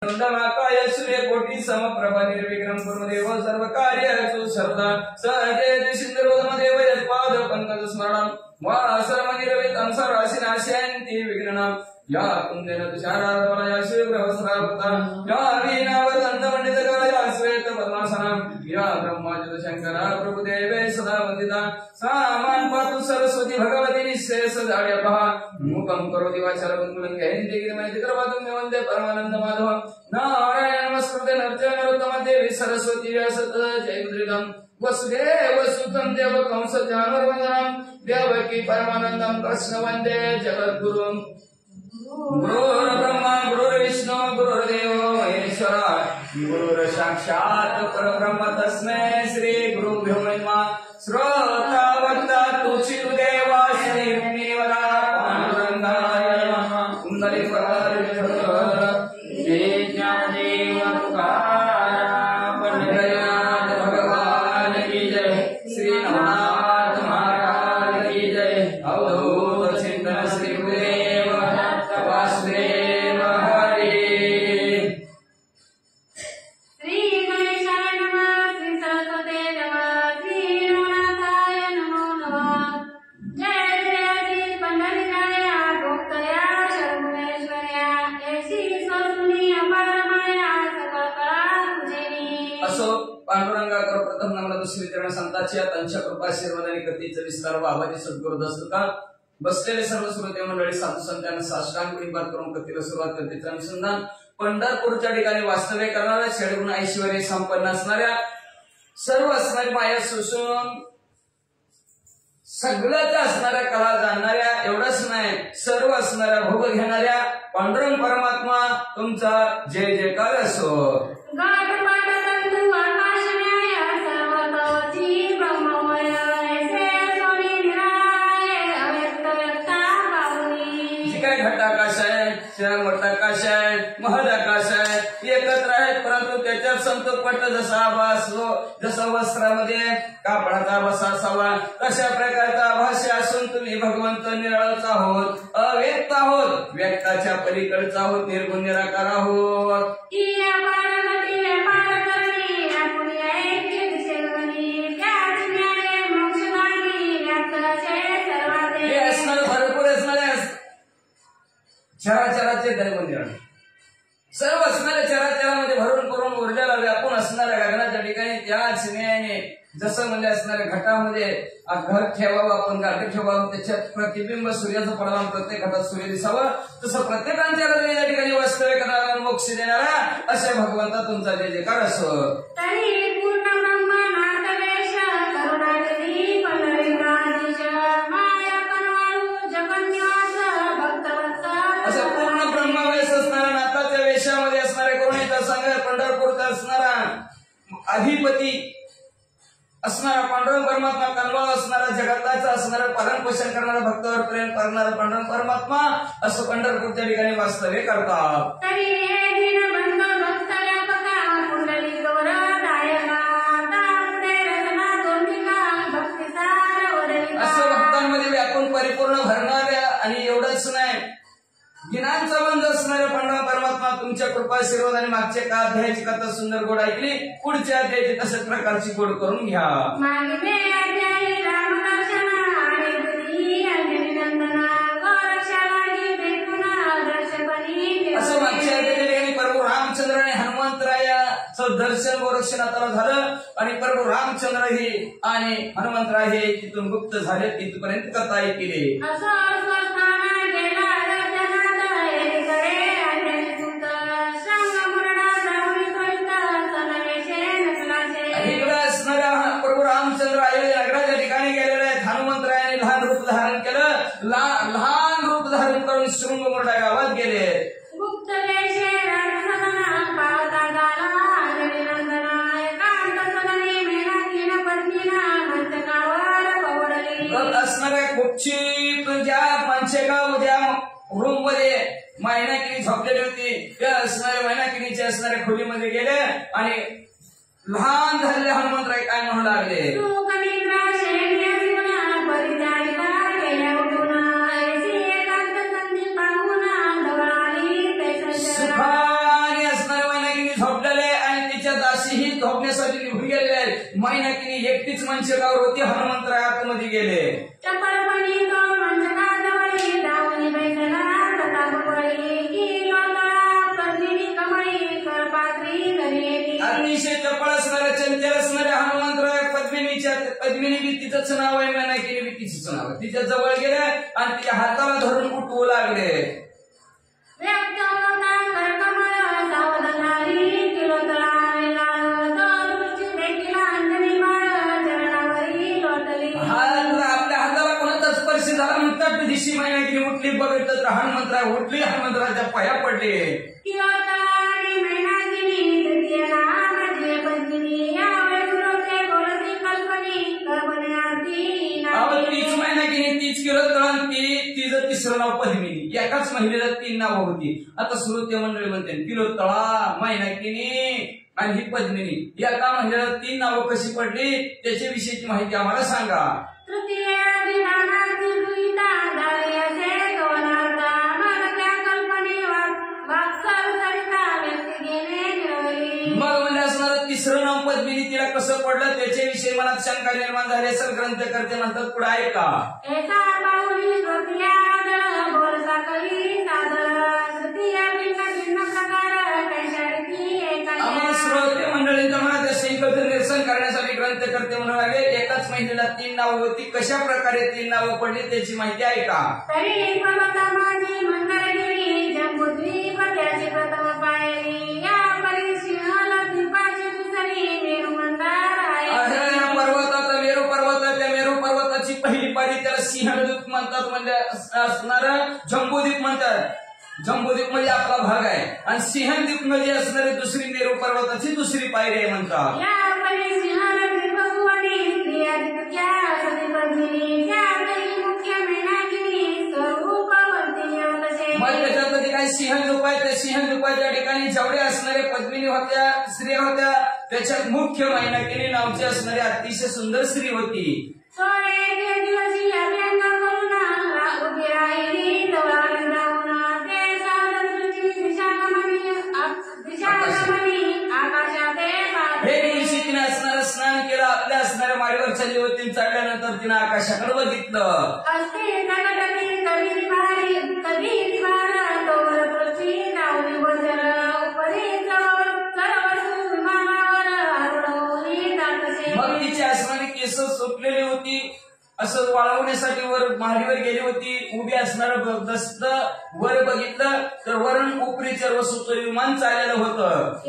वक्रतुंडमाकाय सूर्यकोटि समप्रभ निर्विघ्नं कुरु देव सर्वकार्येषु सर्वदा सहजयति सिन्धुरोधमदेव यत्पाद पंकज स्मरणं वासरमनिरवितं सर्वासिनाशयन्ति विघ्नं या कुंदेन तुषाराधवनया शिवग्रहस्रावृता या वीणावदन्तमण्डितकया श्वेतपद्मासनं या ब्रह्माच्युत शङ्करा प्रभुदेवे सदा वन्दिता सा मां पातु सरस्वती भगवती निःशेषजाड्यपः मूकं करोति वाचालं गुणङ्गयन्ति गिरिमयचित्रपादं मे वन्दे परमानन्दमाधवं नारायण नमस्कृते नरचरणोत्तम देवी सरस्वती व्यासत जयमुद्रितं वसुदेव सुतं देवकं सत्यानुर्वन्दनं देवकी परमानन्दं कृष्ण वन्दे जगद्गुरुं गुरुर्ब्रह्मा गुरुर्विष्णु गुरुर्देवो महेश्वरा गुरुर्साक्षात् परब्रह्म तस्मै श्री गुरुभ्यो नमः श्रोता वक्ता तुचितु देवा श्री मुनिवरा पांडुरंगाय नमः कुंडलीकाय जय ज्ञानदेव तुकाराम पंडितनाथ भगवान की जय श्री नवनाथ महाराज की जय अवधूत चिंतन श्री गुरुदेव वासुदेव हरि श्री गणेशाय नमः श्री सरस्वते नमः श्री रमणाय नमो नमः जय जय पंडिताय भक्तया शरणेश्वर्या ऐसी स्वसुनी अपारमाया सकळकळा तुझेनी असो पांडुरंगाकर प्रथम नम्र दुसरी चरण संतांच्या त्यांच्या कृपाशीर्वादाने कथेचा विस्तार बाबाजी सद्गुरु दस्तका बसलेले सर्व श्रोते मंडळी साधू संतांना साष्टांग प्रणिपात करून कथेला सुरुवात करतेचं अनुसंधान पंढरपूरच्या ठिकाणी वास्तव्य करणाऱ्या षडगुण ऐश्वर्य संपन्न असणाऱ्या सर्व असणारी माया सुसून सगळ्याच असणाऱ्या कला जाणणाऱ्या एवढंच नाही सर्व असणाऱ्या भोग घेणाऱ्या पांडुरंग परमात्मा तुमचा जय जयकार असो घटाकाश आहे मटाकाश आहे महदाकाश आहे एकत्र आहेत परंतु त्याच्यात संतोषपट जसा आभास जसा वस्त्रामध्ये कापडाचा आभास असावा तशा प्रकारचा आभास असून तुम्ही भगवंत निराळच आहोत अव्यक्त आहोत व्यक्ताच्या पलीकडचा आहोत निर्गुण निराकार आहोत चराचराचे दैवनिरण सर्व असणाऱ्या चराचरामध्ये भरून करून ऊर्जाला व्यापून असणाऱ्या गगनाच्या ठिकाणी त्याच न्यायाने जसं म्हणजे असणाऱ्या घटामध्ये घर ठेवावं आपण गाठी ठेवावं त्याच्यात प्रतिबिंब सूर्याचं पडावं प्रत्येक घटात सूर्य दिसावं तसं प्रत्येकांच्या हृदयाच्या ठिकाणी वास्तव्य करणारा मोक्ष देणारा अशा भगवंता तुमचा जय जयकार असो पंढरपूरचा असणारा अधिपती असणारा पांडुरंग परमात्मा कनवाळ असणारा जगताचा असणारा पालन पोषण करणारा भक्तावर प्रेम करणारा पांडुरंग परमात्मा असं पंढरपूरच्या ठिकाणी वास्तव्य करतात असं भक्तांमध्ये व्यापून परिपूर्ण भरणाऱ्या आणि एवढंच नाही गिनांचा बंध असणाऱ्या पांडुरंग परमात्मा तुमच्या कृपाशीर्वादाने मागच्या का अध्यायाची कथा सुंदर गोड ऐकली पुढच्या अध्यायाची तशाच प्रकारची गोड करून घ्या असं मागच्या अध्यायाने प्रभू रामचंद्र आणि हनुमंतरायाचं दर्शन गोरक्षण आता झालं आणि प्रभू रामचंद्र हे आणि हनुमंतराय हे तिथून गुप्त झाले तिथपर्यंत कथा ऐकली प्रभू रामचंद्र नगराच्या ठिकाणी गेलेले आहेत हनुमंतरायाने लहान रूप धारण केलं लहान रूप धारण करून शृंग मोठ्या गावात गेले असणाऱ्या खुपची ज्या माणसेगाव ज्या रूम मध्ये मैनाकिनी झोपलेली होती त्या असणाऱ्या मैनाकिनीच्या असणाऱ्या खोलीमध्ये गेले आणि लहान झालेले हनुमंतराय काय म्हणू लागले सुखाने असणाऱ्या झोपण्यासाठी निघून गेलेले आहेत. मैनाकिनी एकटीच मंचकावर होती. हनुमंतराय आतमध्ये गेले. चपळपणी तो मंचकाजवळी धावून बैठला प्रतापवळी की लोटला पद्मिनी कमळी करपात्री घरी अतिशय चपळ असणाऱ्या चंचल असणाऱ्या हनुमंतराय पद्मिनी बी तिचंच नाव आहे. मैनाकिनी बी तिचंच नाव आहे. तिच्या जवळ गेले आणि तिच्या हाताला धरून उठवू लागले. आपल्या हाताला कोणाचा स्पर्श झाला म्हणतात दिशी मैनाकिनी उठली. बघितलं तर हनुमंतराय उठली. हनुमंतराच्या पाया पडले. तीच मैनाकिनी तीच किरोतळा तिचं तिसरं नाव पद्मिनी. एकाच महिलेला 3 नावं होती. आता श्रोते मंडळी म्हणते किरोतळा, मैनाकिनी आणि ही पद्मिनी एका महिलेला 3 नावं कशी पडली त्याच्या विषयीची माहिती आम्हाला सांगा. मग म्हणजे असणारं तिसरं नाव पद्मिनी तिला कसं पडलं त्याच्याविषयी मनात शंका निर्माण झाली असेल. ग्रंथकर्ते म्हणतात पुढे ऐका. आम्हाला श्रोते मंडळींच्या मनात या शंकेचं निरसन करण्यासाठी ग्रंथकर्ते म्हणू लागले एकाच महिलेला 3 नावं होती. कशा प्रकारे 3 नावं पडली त्याची माहिती ऐका. मेरू पर्वताची पहिली पारी त्याला सिंहद्वीप म्हणतात. म्हणजे असणार जम्बूद्वीप म्हणतात. जम्बूद्वीप मध्ये आपला भाग आहे आणि सिंहद्वीप मध्ये असणारी दुसरी मेरू पर्वताची दुसरी पायरी आहे म्हणतात. मग त्याच्यामध्ये काही सिंहद्वीप आहे. त्या सिंहद्वीपाच्या ठिकाणी जेवढे असणारे पद्मिनी होत्या स्त्रिया होत्या त्याच्यात मुख्य मैनाकिनी नावची असणारी अतिशय सुंदर स्त्री होती. असणारं स्नान केलं. आपल्या असणाऱ्या माडीवर चालली होती. चढल्यानंतर तिनं आकाशाकडे बघितलं. मग तिची असणारी केस सुटलेली होती. असं वाळवण्यासाठी वर माडीवर गेली होती. उभी असणारं दस्त वर बघितलं तर वरून उपरीच्या वसूचं विमान चाललेलं होतं.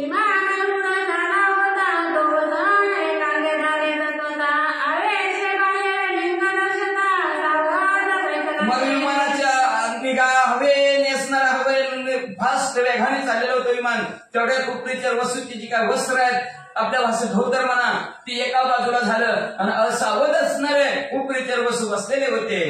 मग विमानाच्या निगा हवेने असणारा हवे फास्ट वेगाने चाललेलं होतं विमान. तेवढ्या उपरीच्या वसूची जी काय वस्त्र आहेत आपल्या भाषेत धोतर म्हणा ती एका बाजूला झालं आणि असावध असणारे उपरीच्या वसू बसलेले होते.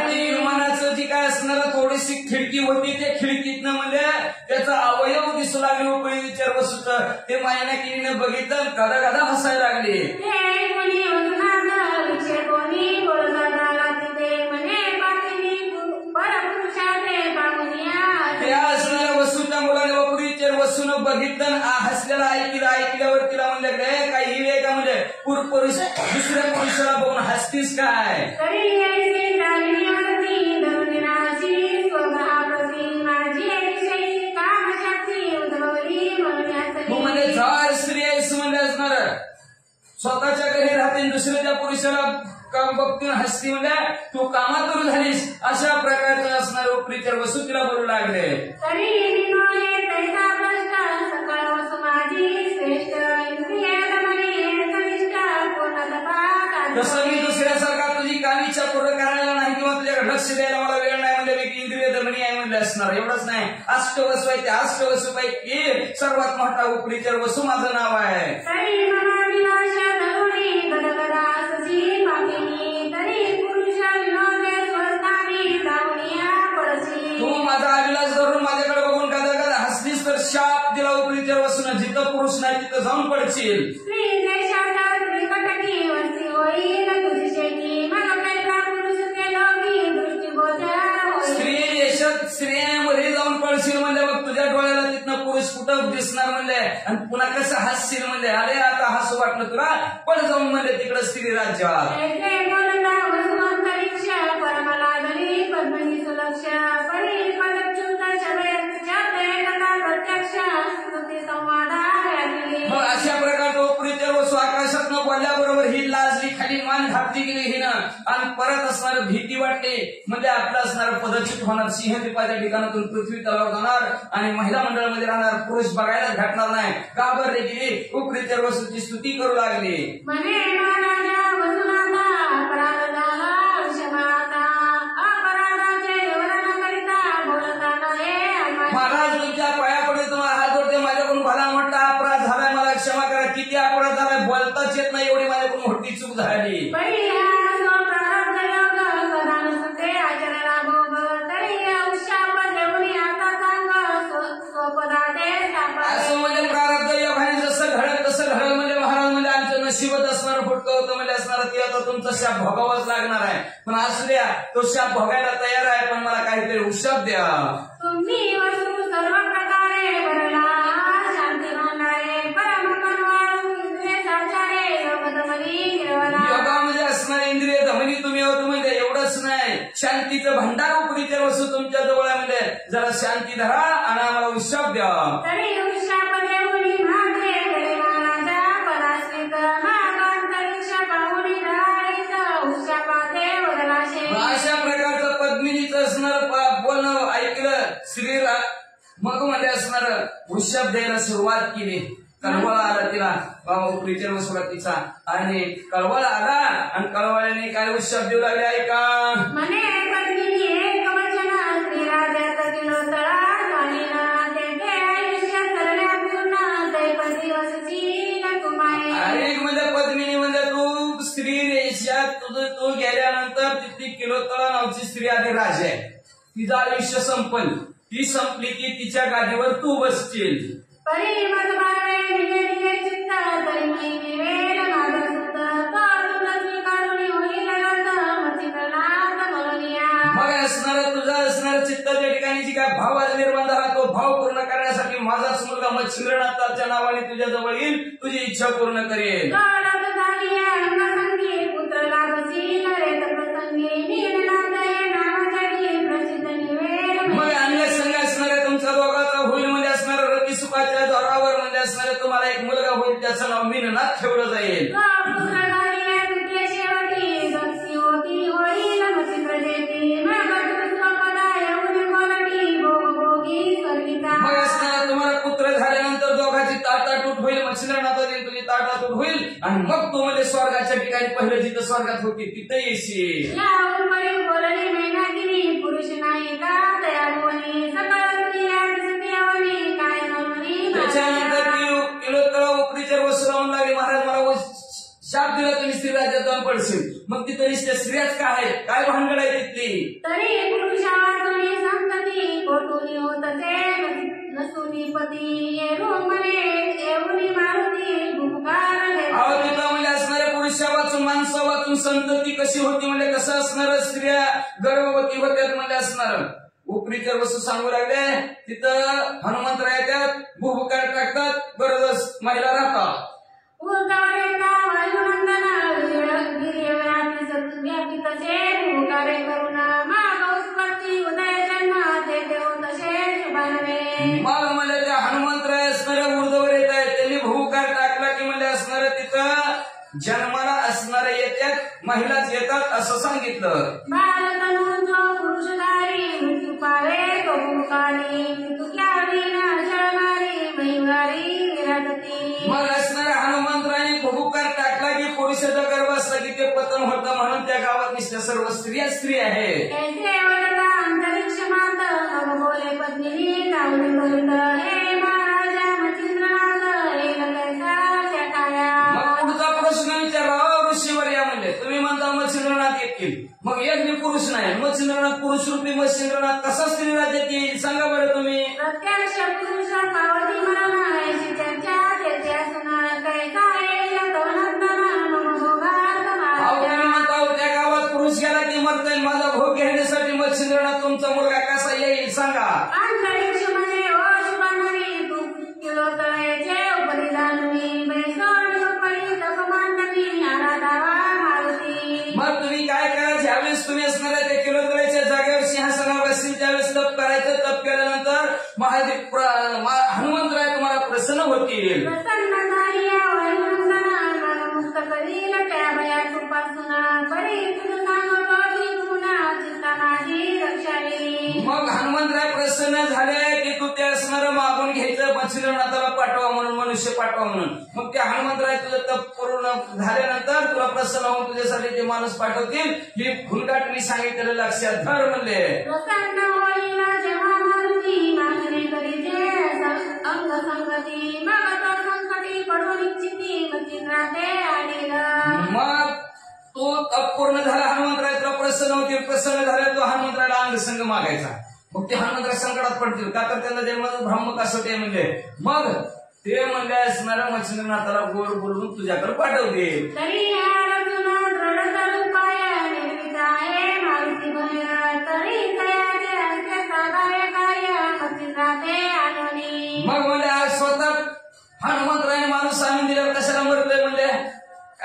विमानाचं जी काय असणार थोडीशी खिडकी होती त्या खिडकीतनं म्हणजे त्याचा अवयव दिसू लागले उपरीच्या वसूच. ते मैनाकिनीने बघितलं गदा गदा हसायला लागली. त्या असणाऱ्या वसूच्या मुलाने उपरीच्या वसून बघितलं हसलेला ऐकल्यावर तिला म्हणलं काही ही वेळ का म्हणजे पुरुष दुसऱ्या पुरुषाला बघून हसतीस काय. म्हणजे झाड स्त्री आहेस म्हणजे असणार स्वतःच्या घरी राहते दुसऱ्याच्या पुरुषाला काम बघतील हसती म्हणजे तू कामातून झालीस अशा प्रकारचं असणारे उपरीच्या वसू तिला बोलू लागले. तसं मी दुसऱ्यासारखा तुझी काम इच्छा पूर्ण करायला नाही किंवा तुझ्याकडे लक्ष द्यायला मला वेळ नाही म्हणजे मी इंद्रिय धमनी आहे म्हणले असणार. एवढंच नाही अष्टवसू आहे. त्या अष्टवसू पैकी सर्वात मोठा उपरीच्या वसू माझं नाव आहे. तू माझा अभिलाष धरून माझ्याकडे बघून कदा हसलीस तर शाप दिला उपरीच्या वसून. जिथं पुरुष नाही तिथं जाऊन पडशील. दिसणार म्हणले आणि पुन्हा कसं हसशील म्हणले अरे आता हसू वाटलं तुला पण जाऊन म्हणले तिकडं स्त्री राज्यात मग अशा प्रकारे उपरीचर वस्तू आकाशात न बोलल्याबरोबर ही लाजली खाली मान घातली गेली हिनं आणि परत असणार भीती वाटते म्हणजे आपलं असणार पदच्युत होणार सिंहदीपाच्या ठिकाणातून पृथ्वी तलावर जाणार आणि महिला मंडळामध्ये राहणार पुरुष बघायला भेटणार नाही घाबरली गेली उपरीचर वस्तूची स्तुती करू लागली महाराज तुमच्या पायापुढे तुम्हाला हात जोडते माझ्याकडून भला मोठा अपराध झालाय मला क्षमा करा किती अपराध झालाय बोलताच येत नाही एवढी माझ्याकडून मोठी चूक झाली असं म्हणजे प्रारब्ध योगाने जसं घडत तसं घडल म्हणजे महाराज म्हणजे आमचं नशिबत असणार फुटकं होतं म्हणजे असणार ते आता तुमचा शाप भोगावाच लागणार आहे पण असू द्या तो शाप भोगायला तयार आहे पण मला काहीतरी उशाप द्या तुम्ही वस्तू सर्व प्रकारे भरला शांती होणारे परम कनवाळू इंद्रिय साचारे योगामध्ये असणारे इंद्रिय धमनी तुम्ही होतो म्हणजे एवढंच नाही शांतीचं भंडार उपरीच्या वस्तू तुमच्या जवळ आहे म्हणजे जरा शांती धरा आणि आम्हाला उशाप द्या तरी उशाप देऊनी मागे घरी महाराजा पराश्रित महाकांतरिक्ष पाहुणी राहायचं उशापाते वरलाशे अशा प्रकारचं पद्मिनीचं असणार बोलणं ऐकलं श्री मग मध्ये असणार उशाप द्यायला सुरुवात केली कळवळा आला तिला उपरीच्या वसुरतीचा आणि कळवळा आला आणि कळवळ्याने काय उशाप देऊ लागले ऐका म्हणे पद्मिनी एक वचन श्रीराजात किलो तळा झालीना ते आयुष्य सरल्या पूर्ण दैपती वसची कुमाई अरे म्हणजे पद्मिनी म्हणजे तू स्त्री रेषात तू गेल्यानंतर तिथली किलोतळा नावची स्त्री आधी राजा आहे तिचं आयुष्य संपल ती संपली की तिच्या गादीवर तू बसशील परी मत बाळे निगे चित्त तरी मी निवेद माझं सुत तुला स्वीकारून होईल रथ मती प्रणात मनोनिया मग असणार तुझा असणार चित्ताच्या ठिकाणी जी काय भाव आज निर्बंध हा तो भाव पूर्ण करण्यासाठी माझाच मुलगा मच्छिंद्रनाथाच्या नावाने तुझ्या जवळ येईल तुझी इच्छा पूर्ण करेल पुत्र लाभसी नरेत प्रसंगी नीलनाथय नावासाठी प्रसिद्ध निवेद मग अन्य संघ असणाऱ्या तुमचा दोघाचा होईल म्हणजे असणार रती सुखाच्या जोरावर म्हणजे असणारे तुम्हाला एक मुलगा होईल त्याचं नाव मीननाथ ठेवलं जाईल मग असणारा तुम्हाला पुत्र झाल्यानंतर दोघांची ताटातूट होईल मच्छिंद्रनाथाची तुझी ताटातूट होईल आणि मग तू म्हणजे स्वर्गाच्या ठिकाणी पहिलं जिथं स्वर्गात होती तिथं येशील पुरुष नाही का तयार त्याच्यानंतर किलोतळा उकरीच्या वस्तू लावून लागली महाराज मला शाप दिला तुम्ही स्त्री राज्यात जाऊन पडशील मग तिथं त्या स्त्रियाच काय आहेत काय भानगड आहे तिथली तरी पुरुषावाचुनी संतती कोटुनी होतसे नसुनी पती येऊनी मारुती भूकार अहो तिथं म्हणजे असणाऱ्या पुरुषा वाचून माणसा वाचून संतती कशी होती म्हणजे कसं असणार स्त्रिया गर्भवती होत्यात म्हणजे असणार उपरीच्या वस्तू सांगू लागले तिथं हनुमंत येतात भूभुकार टाकतात बरंच महिला राहतात मग म्हणजे त्या हनुमंतराय असणाऱ्या ऊर्ध्वर येत आहेत त्यांनी भूकार टाकला की म्हणजे असणाऱ्या तिथं जन्माला असणाऱ्या येतात महिलाच येतात असं सांगितलं मग असणाऱ्या हनुमंतरायने भूकार टाकला की पुरुषाचा गर्भ असला की ते पतन होतं म्हणून त्या गावात निसत्या सर्व स्त्रिया स्त्री आहेत अंतरिक्ष मात बोले पत्नी पुढचा प्रश्न विचारला ऋषीवर या म्हणजे तुम्ही म्हणता मच्छिंद्रनाथ येतील मग एक मी पुरुष नाही मच्छिंद्रनाथ पुरुष रूपी मच्छिंद्रनाथ कसा स्त्री राज्यात येईल सांगा बरं तुम्ही प्रत्यक्ष पुरुष पावती म्हणायची चर्चा त्याच्या सुना काय त्या गावात पुरुष गेला की मरता येईल माझा भोग घेण्यासाठी मच्छिंद्रनाथ तुमचा मुलगा कसा येईल सांगा अंतरिक्ष मध्ये ओ शुभानवी तू मग तुम्ही काय करा, ज्यावेळेस तुम्ही असणाऱ्या त्या किलोतऱ्याच्या जागेवर सिंहासनावर असतील त्यावेळेस तप करायचं. तप केल्यानंतर हनुमंतराय तुम्हाला प्रसन्न होतील. प्रसन्न झाली वैवंदना मनमुक्त करील त्या भयापासून बरी तुझं सांगतो ती पुन्हा चिंता नाही रक्षाली. मग हनुमंतराय प्रसन्न झाले की तू ते असणारं मागून घ्यायचं मच्छिंद्रनाथाला पाठवा म्हणून, मनुष्य पाठवा म्हणून. मग त्या हनुमंतराय तुझं तप पूर्ण झाल्यानंतर तुला प्रसन्न होऊन तुझ्यासाठी ते माणूस पाठवतील. ही फुलगाठ मी सांगितलेलं लक्षात धर म्हणले. प्रसन्न होईल जेव्हा मारुती मागणे करीचे अंग संगती मग तो संकटी पडून इच्छिती मच्छिंद्राते आलेल. मग तो तप पूर्ण झाला, हनुमंतराय तुला प्रसन्न होतील. प्रसन्न झाल्या तो हनुमंतरायला अंग संग मागायचा. मग ते हनुमंतराय संकटात पडतील का तर त्यांना जन्म ब्रह्म कसोटे म्हणले. मग ते म्हणले असणाऱ्या मच्छिंद्रनाथाला गोड बोलून तुझ्याकडे पाठवतील. तरी दृढ उपाय निर्मित आहे मारुती भय तरी तयाचे अंत्य साधाय कार्य मच्छिंद्राते आलोनी. मग म्हणले आज स्वतः हनुमंतरायने माणूस आणून दिल्यावर कशाला मरतोय म्हणले.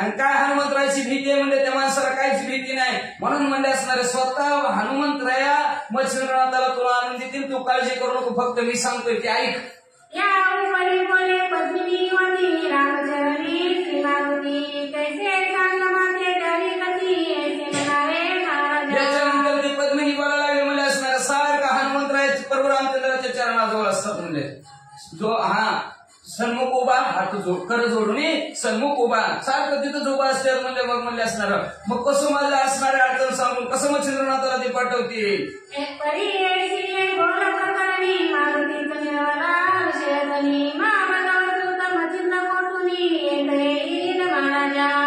आणि काय हनुमंतरायाची भीती आहे म्हणले, त्या माणसाला काहीच भीती नाही. म्हणून म्हणले असणारे स्वतः हनुमंतराया मच्छिंद्रनाथाला तुला आणून देतील. तू काळजी करू नको, फक्त मी सांगतोय ते ऐक. या उपरी बोले पद्मिनी वनी रामचरणी श्री मारुती कैसे सांग माते तरी कधी ऐसे म्हणावे महाराज. याच्यानंतर ते पद्मिनी बोलायला लागले म्हणले असणारे सारखा हनुमंतरायाचे प्रभू रामचंद्राच्या चरणाजवळ असतात म्हणले. जो सन्मुख उभा, हात कर जोडून सन्मुख उभा, सारखं तिथं उभा असते म्हणले. मग म्हणले असणार मग कसं मला असणारे अडचण सांगून कसं मच्छिंद्रनाथाला ते पाठवतील.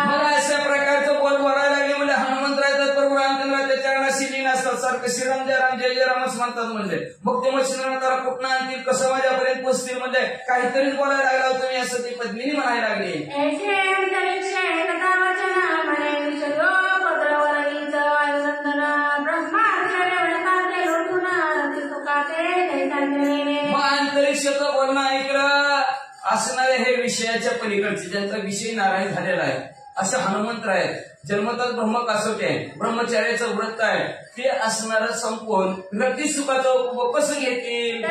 मला अशा प्रकारचं बोल भरायला लागले म्हणजे हनुमंतराय प्रभू रामचंद्राच्या चरणाशी लीन असतात. सारखं श्रीराम जय राम जय जय रामच म्हणतात म्हणजे. मग ते मच्छिंद्रनाथाला कुठं आणतील, कसं माझ्यापर्यंत पोचतील म्हणजे काहीतरीच बोलायला लागला तुम्ही असं ती पद्मिनी म्हणायला लागली. अंतरिक्षाचं बोलणं ऐकलं असणारे हे विषयाच्या पलीकडचे ज्यांचा विषय नारायण झालेला आहे असे हनुमंतराय जन्मतच ब्रह्म कासोटे आहे, ब्रह्मचार्याचं व्रत आहे ते असणारं संपून गती सुखाचा उपभोग कसं घेतील.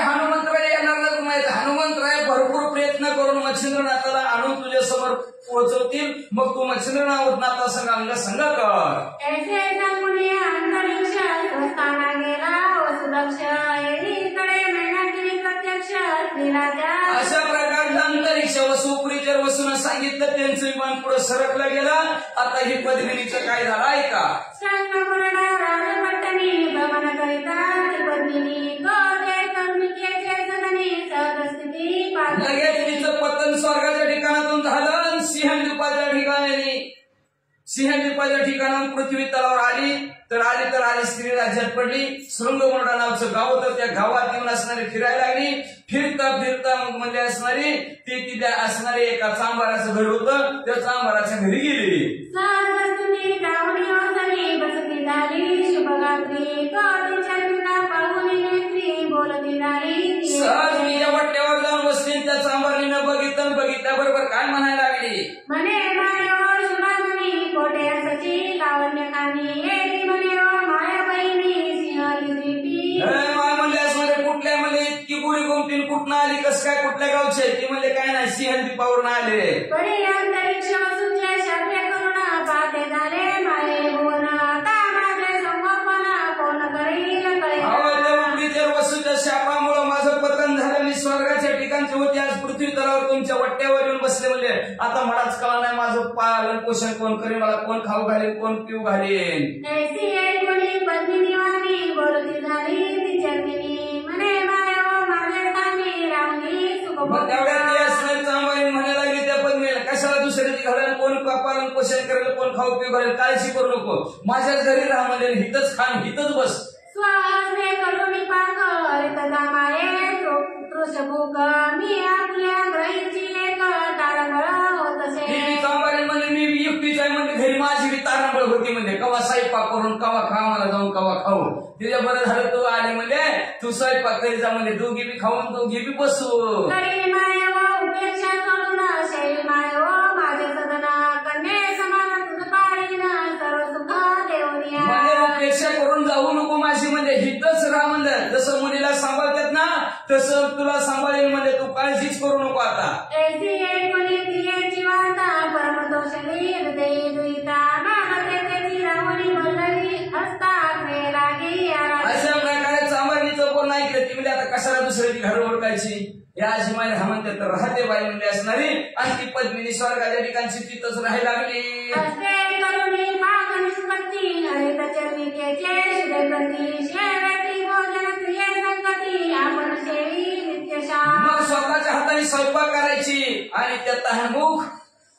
हनुमंतराय येणार माहित. हनुमंतराय भरपूर प्रयत्न करून मच्छिंद्रनाथाला आणून तुझ्या समोर पोहोचवतील. मग तू मच्छिंद्रनाथा संघ अंग संघ कर. अशा प्रकारचं अंतरिक्ष वसुपुरीच्या वसून सांगितलं. त्यांचं विमान पुढे सरकलं गेलं. आता ही पद्मिनीचं काय झालं ऐका. लगेच तिचं पतन स्वर्गाच्या ठिकाणातून झालं. सिंहद्वीपाच्या ठिकाणाहून पृथ्वी तलावर आली तर आली स्त्री राज्यात पडली. शृंगमुरडा नावचं गाव होतं. त्या गावात येऊन असणारी फिरायला लागली. फिरता मग म्हणजे असणारी ती तिथे असणारी एका चांभाराचं घर होतं. त्या चांभाराच्या घरी गेली. सहज मी या वट्ट्यावर जाऊन बसली. त्या चांभारीनं बघितल्याबरोबर काय म्हणायला लागली. म्हणले असणारे कुठल्या म्हणले इतकी बुरी गोमतीन कुठनं आली, कसं काय, कुठल्या गावचे ती म्हणले काय नाही सिंहद्वीपावरून आले. वसूच्या शापामुळे माझं पतन झालं. मी स्वर्गाच्या ठिकाणचे होते, आज पृथ्वी तलावर तुमच्या वट्ट्यावर येऊन बसले. म्हणले आता मलाच कळा नाही माझं पालन पोषण कोण करेल, मला कोण खाऊ घालेल, कोण पिऊ घालेल. मग तेवढ्यात ते असणारी चांभारी म्हणायला लागली त्या पद्मीला कशाला दुसऱ्याची घालेल, कोण पालन पोषण करेल, कोण खाऊ पिऊ घालेल, काळजी करू नको, माझ्याच घरी राहा म्हणजे हितच खान हितच बस. मी युक्तीच आहे म्हणजे घरी माझी बी तारांबळ होती म्हणजे कवा स्वयंपाक करून कवा खा मला जाऊन कवा खाऊ. तिच्या बरं झालं तू आले म्हणजे तू स्वयंपाक करी जा म्हणजे दोघी बी खाऊन दोघी बी बसू. तरी माय व उपेक्षा करून शैली माय व माझे सदना कन्ये समान तुझ पाळीन सर्व सुख देऊनिया. म्हणजे उपेक्षा करून जाऊ नको माझी म्हणजे हितच राहा म्हणलं. जसं मुलीला सांभाळतात ना तसं तुला सांभाळेल म्हणजे तू काळजीच करू नको आता. ऐसी एकोणी प्रियेची वार्ता परमदोषली हृदय दुईता नागते तेची रावणी बल्लवी हस्ताग्रे रागी अशा प्रकारे चांभारणीचं बोल नाही केलं. ती म्हणजे आता कशाला दुसऱ्याची घर ओळखायची. या अजिमाने हा म्हणते तर राहते बाई म्हणजे असणारी आणि ती पद्मिनी स्वर्गाच्या ठिकाणची तिथंच राहायला लागली. हस्ते करुणी माग निष्पत्ती हरित चरणिकेचे श्रेप्रती शेवेती भोजन क्रिये संगती आपण सेवी नित्यशा. मग स्वतःच्या हाताने स्वयंपाक करायची आणि त्या तहानमुख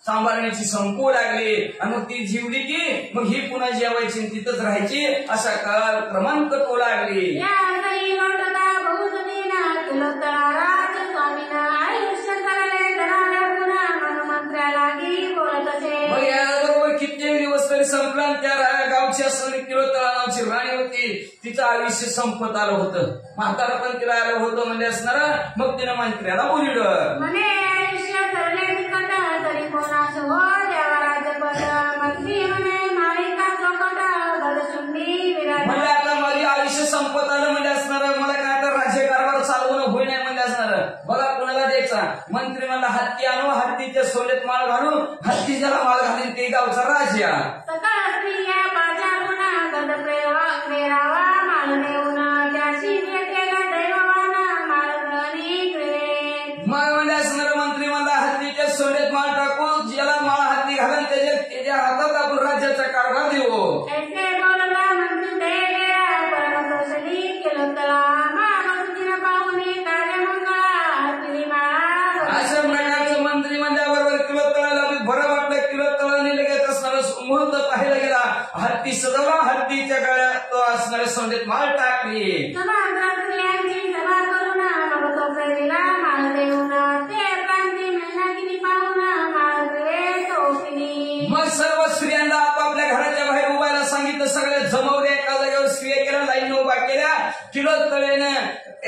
सांभाळण्याची संपू लागली आणि मग ती जीवली की मग ही पुन्हा जेवायची तिथंच राहायची. असा काळ क्रमांक तो लागली. या सई लोटता बहुसुदीना किलोत्तरा राज स्वामीना आयुष्य सरले धराला पुन्हा मनमंत्र्या लागी बोलत असे. मग याबरोबर कित्येक दिवस तरी संपला आणि त्या गावची असणारी किलोत्तरा नावाची राणी होती. तिचं आयुष्य संपत आलं होतं. म्हातारा पण तिला आलं होतं म्हणजे असणार. मग तिनं मंत्र्याला बोलिवलं. म्हणे आयुष्य सरले निकट तरी कोणास हो देवा राजपद मंत्री म्हणे मारिका चौकट गदशुंडी विराज. म्हणजे आता माझे आयुष्य संपत आलं म्हणजे असणार. मला काय आता राज्यकारभार चालवणं होई नाही म्हणजे असणार. बघा कोणाला द्यायचा मंत्री मला हत्ती आणू हत्तीच्या सोलेत माळ घालू हत्ती ज्याला माळ घालीन ते गावचा राजा. सकाळ स्त्रिया पाचा गुणा गद प्रेरावा माळ देऊन त्याशी केला दैववाना माळ गणी क्रे. मग म्हणजे असणार मंत्री मला हत्तीच्या सोलेत माळ टाकू ज्याला माळ हत्ती घालून त्याच्या हातात आपण राज्याचा कारभार देऊ. ऐसे बोलला मंत्री देरा परमदोषली किलोत्तरा मागसुदीन पाहुणे कार्यमंगळा हत्ती माळा. अशा प्रकारचं मंत्री म्हणल्याबरोबर किलोत्तळाला बरं वाटलं. किलोत्तळाने लगेच असणारा मुहूर्त पाहायला गेला. हत्ती सजवला हत्तीच्या गळ्यात तो असणाऱ्या सोंडेत माळ टाकली. सभागृहात स्त्रियांची सभा करून मग तो प्रेमीला माळ देऊन ते प्रांती मेहनतीने पाहून माळ दिले तोफिनी. मग सर्व स्त्रियांना आपापल्या घराच्या बाहेर उभायला सांगितलं. सगळे जमवले एका जागेवर स्त्रिया केल्या लाईन उभा केल्या. किलोत्तळेनं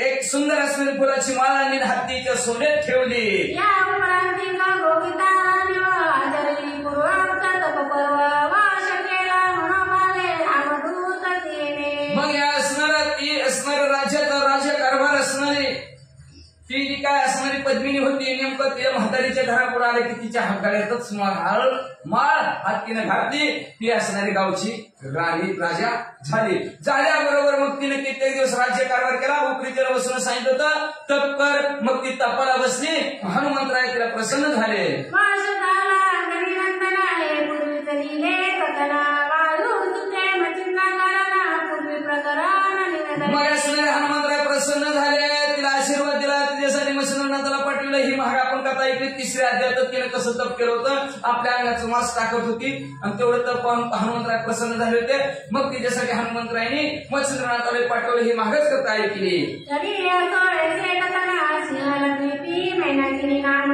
एक सुंदर असणारी फुलाची माळ आणि हत्तीच्या सोंडेत ठेवली. या उपरांती गोविता आचरली पूर्वक तपपर्व वाश केला मनोभावे रामदूत तिने. मग या असणारा ती असणाऱ्या राज्याचा राज्यकारभार असणारी ती जी काय असणारी पद्मिनी होती नेमकं तिच्या म्हातारीच्या घरापुढे आले की तिच्या गळ्यातच माळ हत्तीनं घातली. ती असणारी गावची राणी राजा झाली. झाल्याबरोबर मग तिने कित्येक दिवस राज्यकारभार केला. उपरीतीला बसून सांगितलं होतं तप कर. मग ती तपाला बसली. हनुमंतराय तिला प्रसन्न झाले. वासुदाला गणिनंदना हे पूर्वी चलिले कथना वाळू तुझे मचिंता करणा पूर्वी प्रकरण निवेदन. मग असणारे हनुमंतराय प्रसन्न झाले. तिला आशीर्वाद दिला. तिच्यासाठी मत्स्यनाथाला पाठवलं. ही महाग आपण कथा ऐकली. तिसऱ्या अध्यायात तिने कसं तप केलं होतं. आपल्या अंगाचं मांस टाकत होती आणि तेवढं तप हनुमंतराय प्रसन्न झाले होते. मग तिच्यासाठी हनुमंतरायने मत्स्यनाथाला पाठवलं. ही महागच कथा ऐकली. तरी सोळेचे कथना सिंहलक्ष्मी मेनाकिनी नाम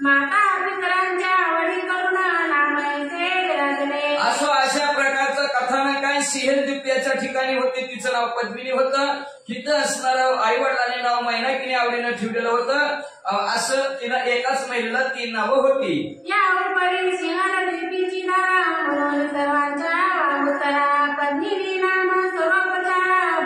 माता पितरांच्या आवडी करुणा नामैसे विराजले. असं अशा प्रकारचं कथानक काय सिंहद्वीप याच्या ठिकाणी होते. तिचं नाव पद्मिनी होतं. तिथं असणारं आई वडिलांनी नाव मैनाकिनी आवडीनं ठेवलेलं होतं. असं तिला एकाच महिलेला 3 नावं होती. या उपरी सिंहलक्ष्मीची दारा म्हणून सर्वांच्या वागुतरा पद्मिनी नाम सर्वोपचारा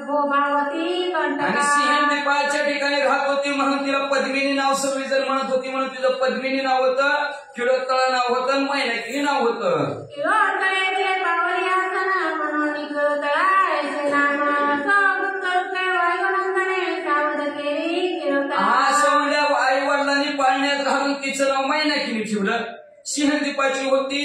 भोगावती आणि कंटका. सिंहद्वीपाच्या ठिकाणी राहत होती म्हणून तिला पद्मिनी नाव सर्व जर म्हणत होती म्हणून तिचं पद्मिनी नाव होतं. किलोत्तळा नाव होतं. मैनाकिनी नाव होतं. किलोत्तळेचे पावली आसन म्हणून किलोत्तळाचे नाम सगुत्तरुपे वायुनंदने सावध केली किलोत्तळा. असं म्हणजे आई वडिलांनी पाळण्यात घालून तिचं नाव मैनाकिनी ठेवलं. सिंहद्वीपाची होती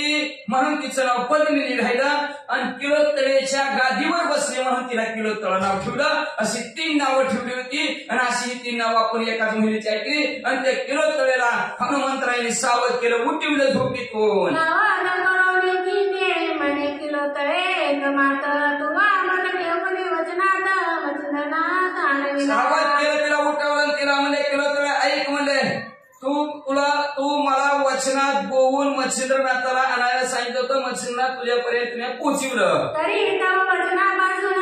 म्हणून तिचं नाव पद्मिनी राहिलं आणि किलोत्तळेच्या गादीवर बसले म्हणून तिला किलोत्तळा नाव ठेवलं. अशी 3 नावं ठेवली होती आणि अशी ही 3 नावं आपण एकाच महिलेची ऐकली. आणि त्या किलोत्तळेला हनुमंतरायाने सावध केलं. उठवलं झोपीतून. म्हणे किलोत्तळे एक मात्र तुवा मत ठेवणी वचनात वचनात सावध केलं. तिला उठवलं. तिला म्हणजे किलोत्तळे ऐक म्हणजे तू मला वचनात बोवून मच्छिंद्रनाथाला आणायला सांगितलं होतं. मच्छिंद्रनाथ तुझ्यापर्यंत पोहोचवलं. तरी वचनापासून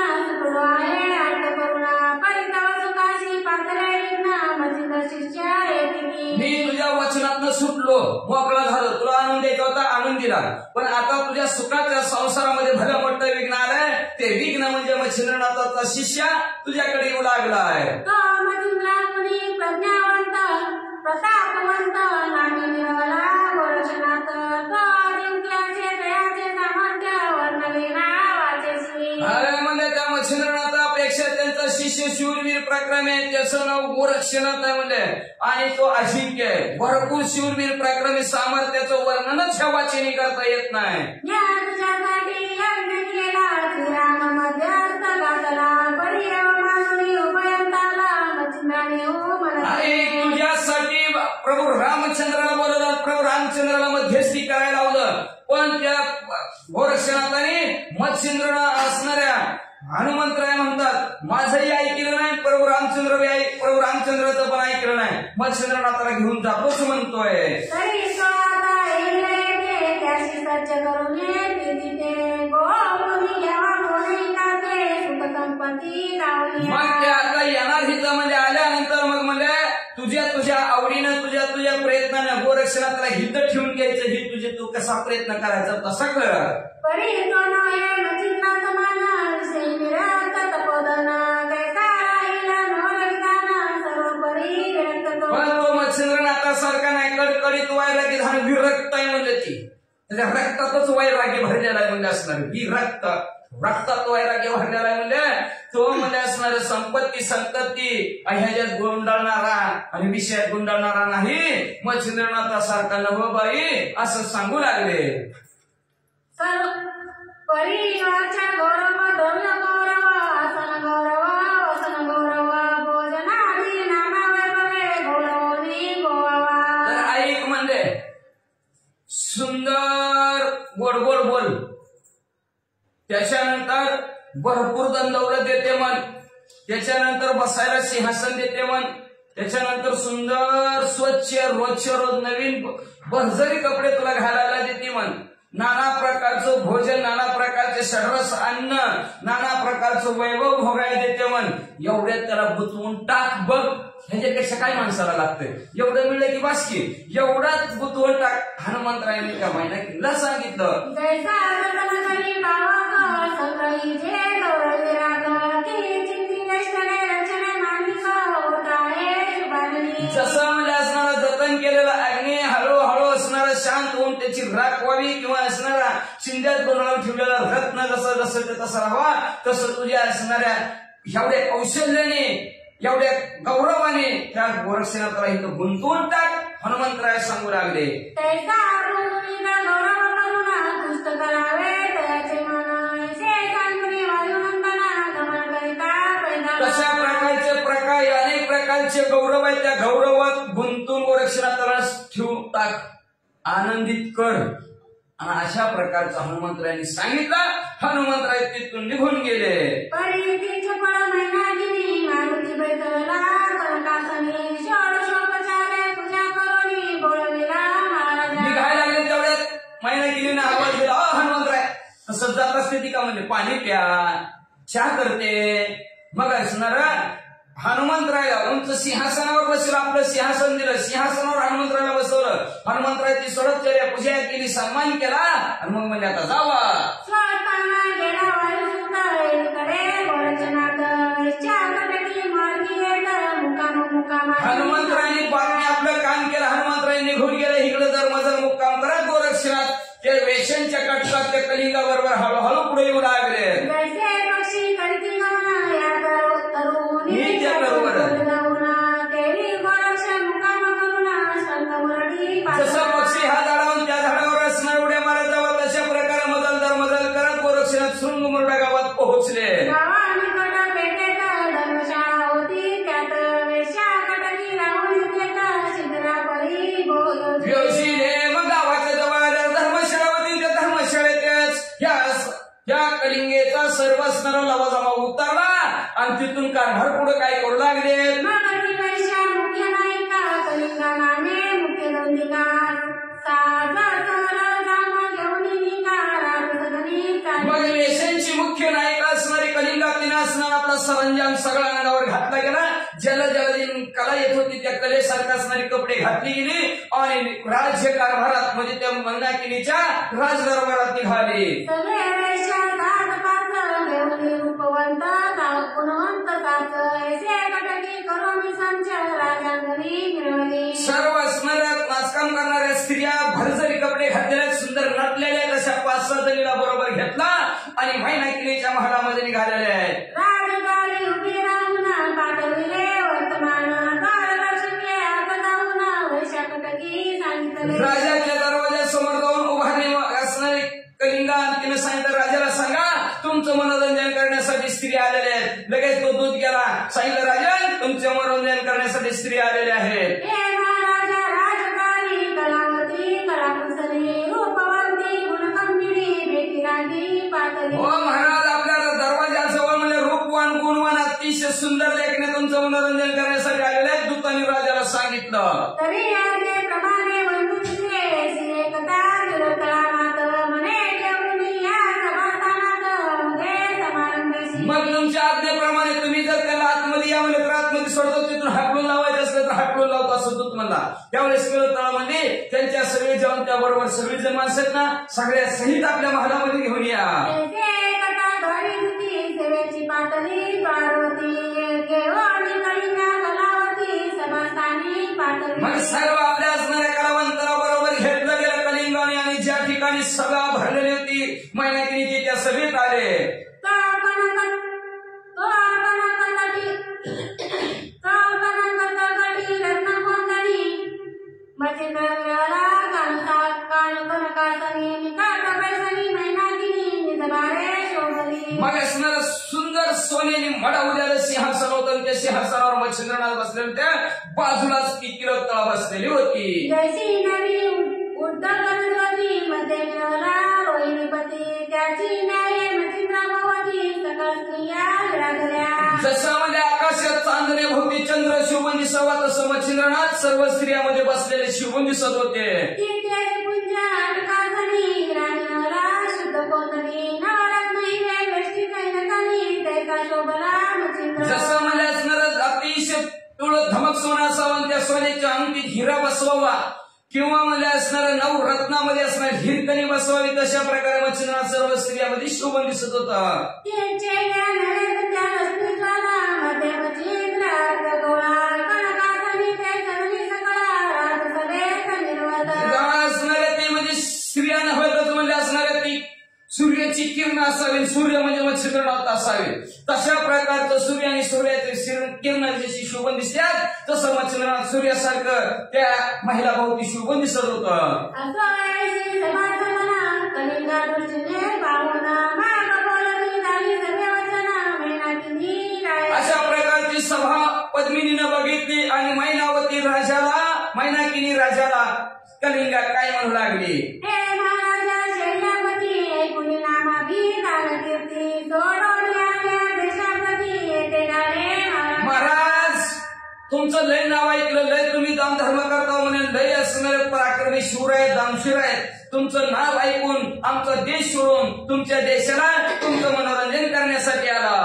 सर्व आहे अर्थ करुणा परितव सुखाशी पातळे विघ्न मचिंद शिष्य येती मी तुझ्या वचनातनं सुटलो, मोकळा झालो, तुला आनंद द्यायचा होता, आनंद दिला, पण आता तुझ्या सुखाच्या संसारामध्ये भलं मोठं विघ्न आलंय. ते विघ्न म्हणजे मच्छिंद्रनाथाचा शिष्य तुझ्याकडे येऊ लागलाय. तो मचिंद्र मुनी प्रज्ञावंत प्रतापवंत नामी मिळवला गोरक्षनाथ तो जिंकल्याचे दयाचे सामर्थ्य वर्णविना वाचेसी. अरे म्हणजे त्या मच्छिंद्रनाथापेक्षा त्यांचा शिष्य शूरवीर पराक्रमी आहे, त्याचं नाव गोरक्षनाथ आहे म्हणजे, आणि तो अजिंक्य आहे. भरपूर शूरवीर पराक्रमी सामर्थ्याचं वर्णनच ह्या वाचिनी करता येत नाही. या तुझ्यासाठी यज्ञ केला श्रीराम मध्यस्थ घातला परियव मानुनी उपयंताला मच्छिंद्राने आणि तुझ्यासाठी प्रभू रामचंद्राला बोलवलं, प्रभू रामचंद्राला मध्यस्थी करायला लावलं, पण त्या गोरक्षनाथाने मच्छिंद्र असणाऱ्या हनुमंतराय म्हणतात माझंही ऐकलं नाही, प्रभू रामचंद्राचं पण ऐकलं नाही, मच्छिंद्रनाथाला घेऊन जातोच म्हणतोय. तरी तो आता येते त्याशी सज्ज करून येते तिथे गोमुनी घ्यावा कोणी काते सुख संपत्ती रावली. मग ते आता येणार हिथं म्हणजे आल्यानंतर मग म्हणजे तुझ्या आवडीनं तुझ्या प्रयत्नानं गोरक्षनाथाला हिथं ठेवून घ्यायचं, ही तुझे तू कसा प्रयत्न करायचा तसा कर. परी तो नये मचिंद्रनाथ मान विषयी विरक्त तपोधना कैसा राहिला नवलविधाना सर्व परी विरक्त तो. पण तो मच्छिंद्रनाथासारखा नाही, कडकडीत व्हायला की धान विरक्त आहे म्हणजे ती त्याच्या रक्तातच वैराग्य भरलेला आहे म्हणजे असणार रक्तात वैराग्य भरलेला आहे म्हणजे तो म्हणजे असणार संपत्ती ह्याच्यात गुंडाळणारा आणि विषयात गुंडाळणारा नाही, मच्छिंद्रनाथासारखा नवबाई असं सांगू लागले. सर्व परिवारच्या गौरव धर्म गौरव आसन गौरव वसन गौरव भोजनादी नाना वैभवे गौरवनी गोवा. तर ऐक म्हणजे सुंदर गोड गोड बोल, त्याच्यानंतर भरपूर दंडवलं देते मन, त्याच्यानंतर बसायला सिंहासन देते मन, त्याच्यानंतर सुंदर स्वच्छ रोज नवीन भरजरी कपडे तुला घालायला देते मन, नाना प्रकारचं भोजन, नाना प्रकारचे षड्रस अन्न, नाना प्रकारचं वैभव भोगायला देते मन. एवढ्यात त्याला गुंतवून टाक बघ, ह्याच्यापेक्षा काय माणसाला लागतंय, एवढं मिळलं की बास की, एवढाच गुंतवून टाक. हनुमंतरायाने त्या महिना किल्ला सांगितलं. जैसा करी बावक संग्रही जे गौरवी राग की चिंती नष्टने रचने मानिक होत आहे शुभारणी. जसं म्हणजे असणारा जतन केलेला अग्नी हळूहळू असणारा शांत होऊन त्याची राख व्हावी, किंवा असणारा शिंद्यात बनवून ठेवलेला रत्न जसं तसं राहावा, तसं तुझ्या असणाऱ्या एवढ्या कौशल्याने एवढ्या गौरवाने त्या गोरक्षनाथाला इथं गुंतवून टाक. हनुमंतराय सांगू लागले. तैसा गौरव करुणा तुष्ट करावे तयाचे मन शेषांकुनी वायुनंदना गमन करिता पैदा. तशा प्रकारचे अनेक प्रकारचे गौरव आहेत, त्या गौरवात गुंतून गोरक्षनाथाला ठेवून टाक, आनंदित कर. आणि अशा प्रकारचं हनुमंतरायांनी सांगितलं. हनुमंतराय तिथून निघून गेले. परितीचे फळ महिनागिनी मारुती बैठला कनकासनी षोडशोपचारे पूजा करुणी बोलविला महाराजा. निघायला लागले तेवढ्यात महिनागिरीने आवाज दिला, हनुमंतराय तसंच जात असते ती का म्हणजे पाणी प्या, चहा करते. मग असणार हनुमंतराय उंच सिंहासनावर बसलं, आपलं सिंहासन दिलं, सिंहासनावर हनुमंतरायला बसवलं. हनुमंतरायची सोडतचर्या पूजा केली, सन्मान केला, आणि मग म्हणजे आता जावा. स्वतःना गेला वायुसुत एकीकडे गोरक्षनाथ वैश्याकडे मार्गी येत मुकाम. हनुमंतरायांनी बातमी आपलं काम केलं. हनुमंतराय निघून गेले, इकडे जर मजल मुक्काम करा. गोरक्षनाथ ते वेशांच्या कटकात त्या कलिंगाबरोबर हळूहळू पुढे येऊ लागले. जैसे पक्षी करीती गमन या तरुणी त्या बरोबर जसं पक्षी हा झाडावर त्या झाडावर असणार उड्या मारत जावा, तशा प्रकारे मजल करत गोरक्षनाथ शृंगमुरडा गावात पोहोचले. धर्मशाळा होती त्यात वेश्याकडे राहून मग गावाच्या जवळ धर्मशाळा होती, त्या धर्मशाळेतच या कलिंगेचा सर्व असणारा लवाजमा उतारला, आणि तिथून कारभार पुढे काय करू लागले. मुख्य नायिका कलिंगा नामे मुख्य दंडिका मग वेशांची मुख्य नायिका असणारी कलिंगा तिने असणारा अंगावर घातला गेला. जलजलीन कला येत होती त्या कलेसारखं असणारी कपडे घातली गेली आणि राज्य कारभारात म्हणजे त्या मंदाकिनीच्या राजदरबारात निघाली. सगळे वेशात पाच घेऊन रूपवंत गुणवंत काच ऐसे कटकी करून संच राजांगणी मिळवली. सर्व असणाऱ्या नाचकाम करणाऱ्या स्त्रिया भरजरी कपडे घातलेल्या सुंदर नटलेल्या तशा 5-6 जणीला बरोबर घेतला आणि मैनाकिनीच्या महालामध्ये निघालेल्या आहेत. राजगाडी उभी राहून पाठविले वर्तमान कारदर्शके आत जाऊन वैशाकटकी सांगितले. राजाच्या दरवाजासमोर जाऊन उभारले असणारे कलिंगा तिने सांगितलं राजाला सांगा तुमचं मनोरंजन करण्यासाठी स्त्री आलेल्या आहेत. लगेच तो दूध गेला सांगितलं राजन तुमचे मनोरंजन करण्यासाठी स्त्री आलेल्या आहेत. हे महाराजा राजगाडी कलावती कलाकुसरी रूपवंती गुणगंभीरी बेटिरांगी पातळी. हो महाराज आपल्या दरवाजाजवळ म्हणजे रूपवान गुणवान अतिशय सुंदर लेखने तुमचं मनोरंजन करण्यासाठी आलेले आहेत. दूतांनी राजाला सांगितलं. तरी प्रमाणे बंधू दिसले एकता तिरोतळानात म्हणे ठेवून या सभास्थानात मध्ये समारंभेशी. मग तुमच्या आज्ञेप्रमाणे तुम्ही जर त्याला आतमध्ये या म्हणजे तर आतमध्ये सोडतो तिथून हाकलून लावायचं असलं तर हाकलून लावतो असं दूत म्हणला. त्यावेळेस तळामध्ये त्यांच्या सगळे जाऊन त्याबरोबर सगळी जण माणसं आहेत ना सगळ्या सहित आपल्या महालामध्ये घेऊन या. सेवेची पातळी पार्वती घेऊन कलिंगा कलावती सभास्थानी पातळी. मग सर्व आपल्या असणाऱ्या कलावंताला बरोबर घेतलं गेलं कलिंगाने आणि ज्या ठिकाणी सभा भरलेली होती मैनाकिनीची त्या सभेत आले. मग असणारं सुंदर सोन्याने मढवलेलं सिंहासन होतं. त्या सिंहासनावर मच्छिंद्रनाथ बसलेले त्या बाजूलाच ती तिलोत्तळा बसलेली होती. जैसी नवी उद्धवती मध्ये रोहिणीपती त्याची न्याय मच्छिंद्राभवती सकल स्त्रिया लागल्या. जसं म्हणजे आकाशात चांदणे भोवती चंद्र शिवबन दिसावा तसं मच्छिंद्रनाथ सर्व स्त्रियामध्ये बसलेले शिवबन दिसत होते. जसं म्हणजे असणारं अतिशय तुळत धमक सोनं असावं त्या सोन्याच्या अंगठीत हिरा बसवावा किंवा म्हणजे असणारं 9 रत्नामध्ये असणार हिरकणी बसवावी तशा प्रकारे मच्छिंद्रनाथ सर्व स्त्रियामध्ये शोभन दिसत होता. असणाऱ्या ते म्हणजे स्त्रिया नव्हतच म्हणजे असणाऱ्या ती सूर्याची किरण असावी. सूर्य म्हणजे मच्छिंद्रनाथ असावे. तशा प्रकारचं सूर्य आणि सूर्याचे किरण जशी शोभन दिसतात तसं मच्छिंद्रनाथ सूर्यासारखं त्या महिला भोवती शोभन दिसत होतं. अशा प्रकारची सभा पद्मिनीनं बघितली आणि मैनाकिनी राजाला कलिंगा काय म्हणू लागली. महाराज तुमचं लय नाव ऐकलं लय तुम्ही दान धर्म करता म्हणे लय असणारे पराक्रमी शूर आहेत दानशूर आहेत. तुमचं नाव ऐकून आमचा देश सोडून तुमच्या देशाला तुमचं मनोरंजन करण्यासाठी आला.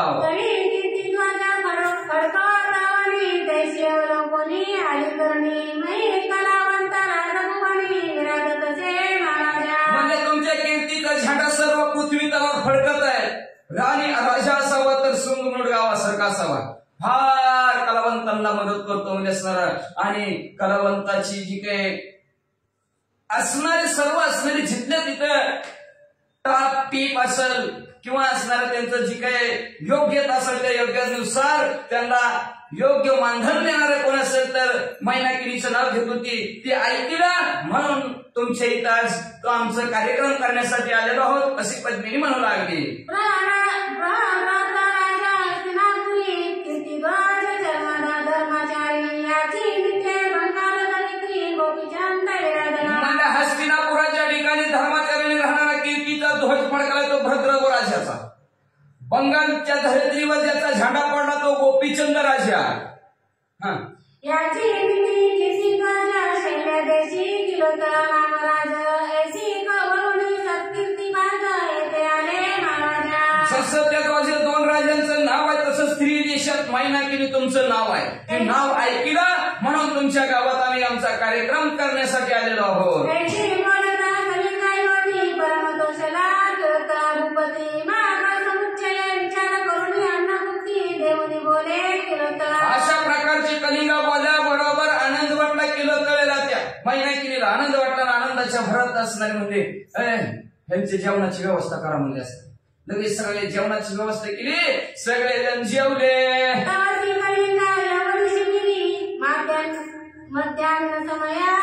म्हणजे तुमच्या कीर्तीचा झेंडा सर्व पृथ्वी तलावर फडकत आहे. राणी राजा असावा तर सुंगमुड गावासारखा असावा. फार कलावंतांना मदत करतो म्हणजे असणार आणि कलावंताची जी काही असणारे सर्व असणारे जिथल्या तिथं टाप टीप असेल किंवा असणारं त्यांचं जी काही योग्यता असेल त्या योग्यानुसार त्यांना योग्य मानधन देणारे कोण असेल तर मैनाकिनीचं नाव घेत होती. ती ऐकला म्हणून तुमच्या इथं आज आमचं कार्यक्रम करण्यासाठी आलेलो आहोत अशी पद्मिनी म्हणू लागली. हस्तिनापुराच्या ठिकाणी धर्माचार्याने राहणारा कीर्तीचा ध्वज फडकला तो भद्रव राजाचा. बंगालच्या धरित्रीवर ज्याचा झेंडा पडला तो गोपीचंद राजा. जसं त्या 2 राजांचं नाव आहे तसं स्त्री देशात मैनाकिनी तुमचं नाव आहे, ते नाव ऐकलं म्हणून तुमच्या गावात आम्ही आमचा कार्यक्रम करण्यासाठी आलेलो आहोत. अशा प्रकारची कलिंगा बोलल्याबरोबर आनंद वाटला किलो तळेला त्या मैनाकिनीला आनंद वाटला. आनंदाच्या भरात असणारे म्हणजे ह्यांची जेवणाची व्यवस्था करा म्हणजे असते. लगेच सगळे जेवणाची व्यवस्था केली, सगळे जण जेवले. मध्यान्ह समयात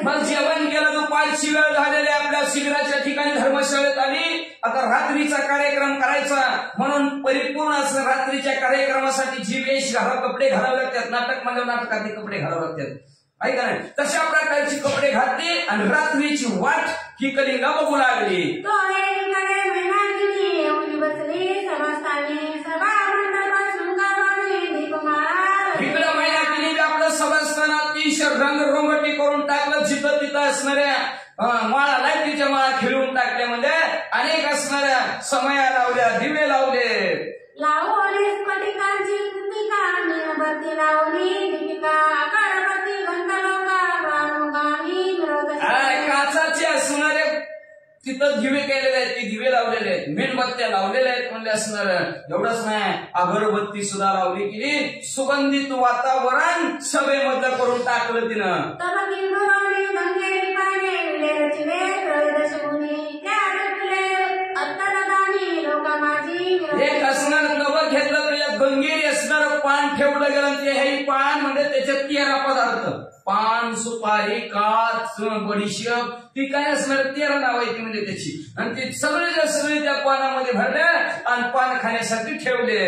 मग जेवण केलं, दुपारची वेळ झालेली आपल्या शिबिराच्या ठिकाणी धर्मशाळेत आली. आता रात्रीचा कार्यक्रम करायचा म्हणून परिपूर्ण असं रात्रीच्या कार्यक्रमासाठी जी वेश कपडे घालावे लागतात, नाटक म्हणजे नाटकातले कपडे घालावे लागतात, ऐका नाही, तशा प्रकारची कपडे घातली आणि रात्रीची वाट ही कलिंगा बघू लागली. इकडं मैनाकिनी आपलं सभास्थान अतिशय रंगरंगटी करून टाकलं. जिथं तिथं असणाऱ्या माळा लाईटीच्या माळा खेळून टाकल्या, म्हणजे अनेक असणाऱ्या समया लावल्या, दिवे लावले. काचाचे असणारे तिथं दिवे केलेले आहेत, ते दिवे लावलेले आहेत, मेणबत्त्या लावलेल्या आहेत म्हणजे असणार. एवढंच नाही, अगरबत्ती सुद्धा लावली की सुगंधित वातावरण सभेमध्ये करून टाकलं तिनं. एक असणार नवं घेतलं, त्याच्यात गंगेरी असणार पान ठेवलं गेलं. ते हे पान म्हणजे त्याच्यात 13 पदार्थ, पान, सुपारी, काच, बडीशेप, ती काय असणार 13 नाव आहे ती म्हणजे त्याची. आणि ते सगळे त्या पानामध्ये भरले आणि पान खाण्यासाठी ठेवले.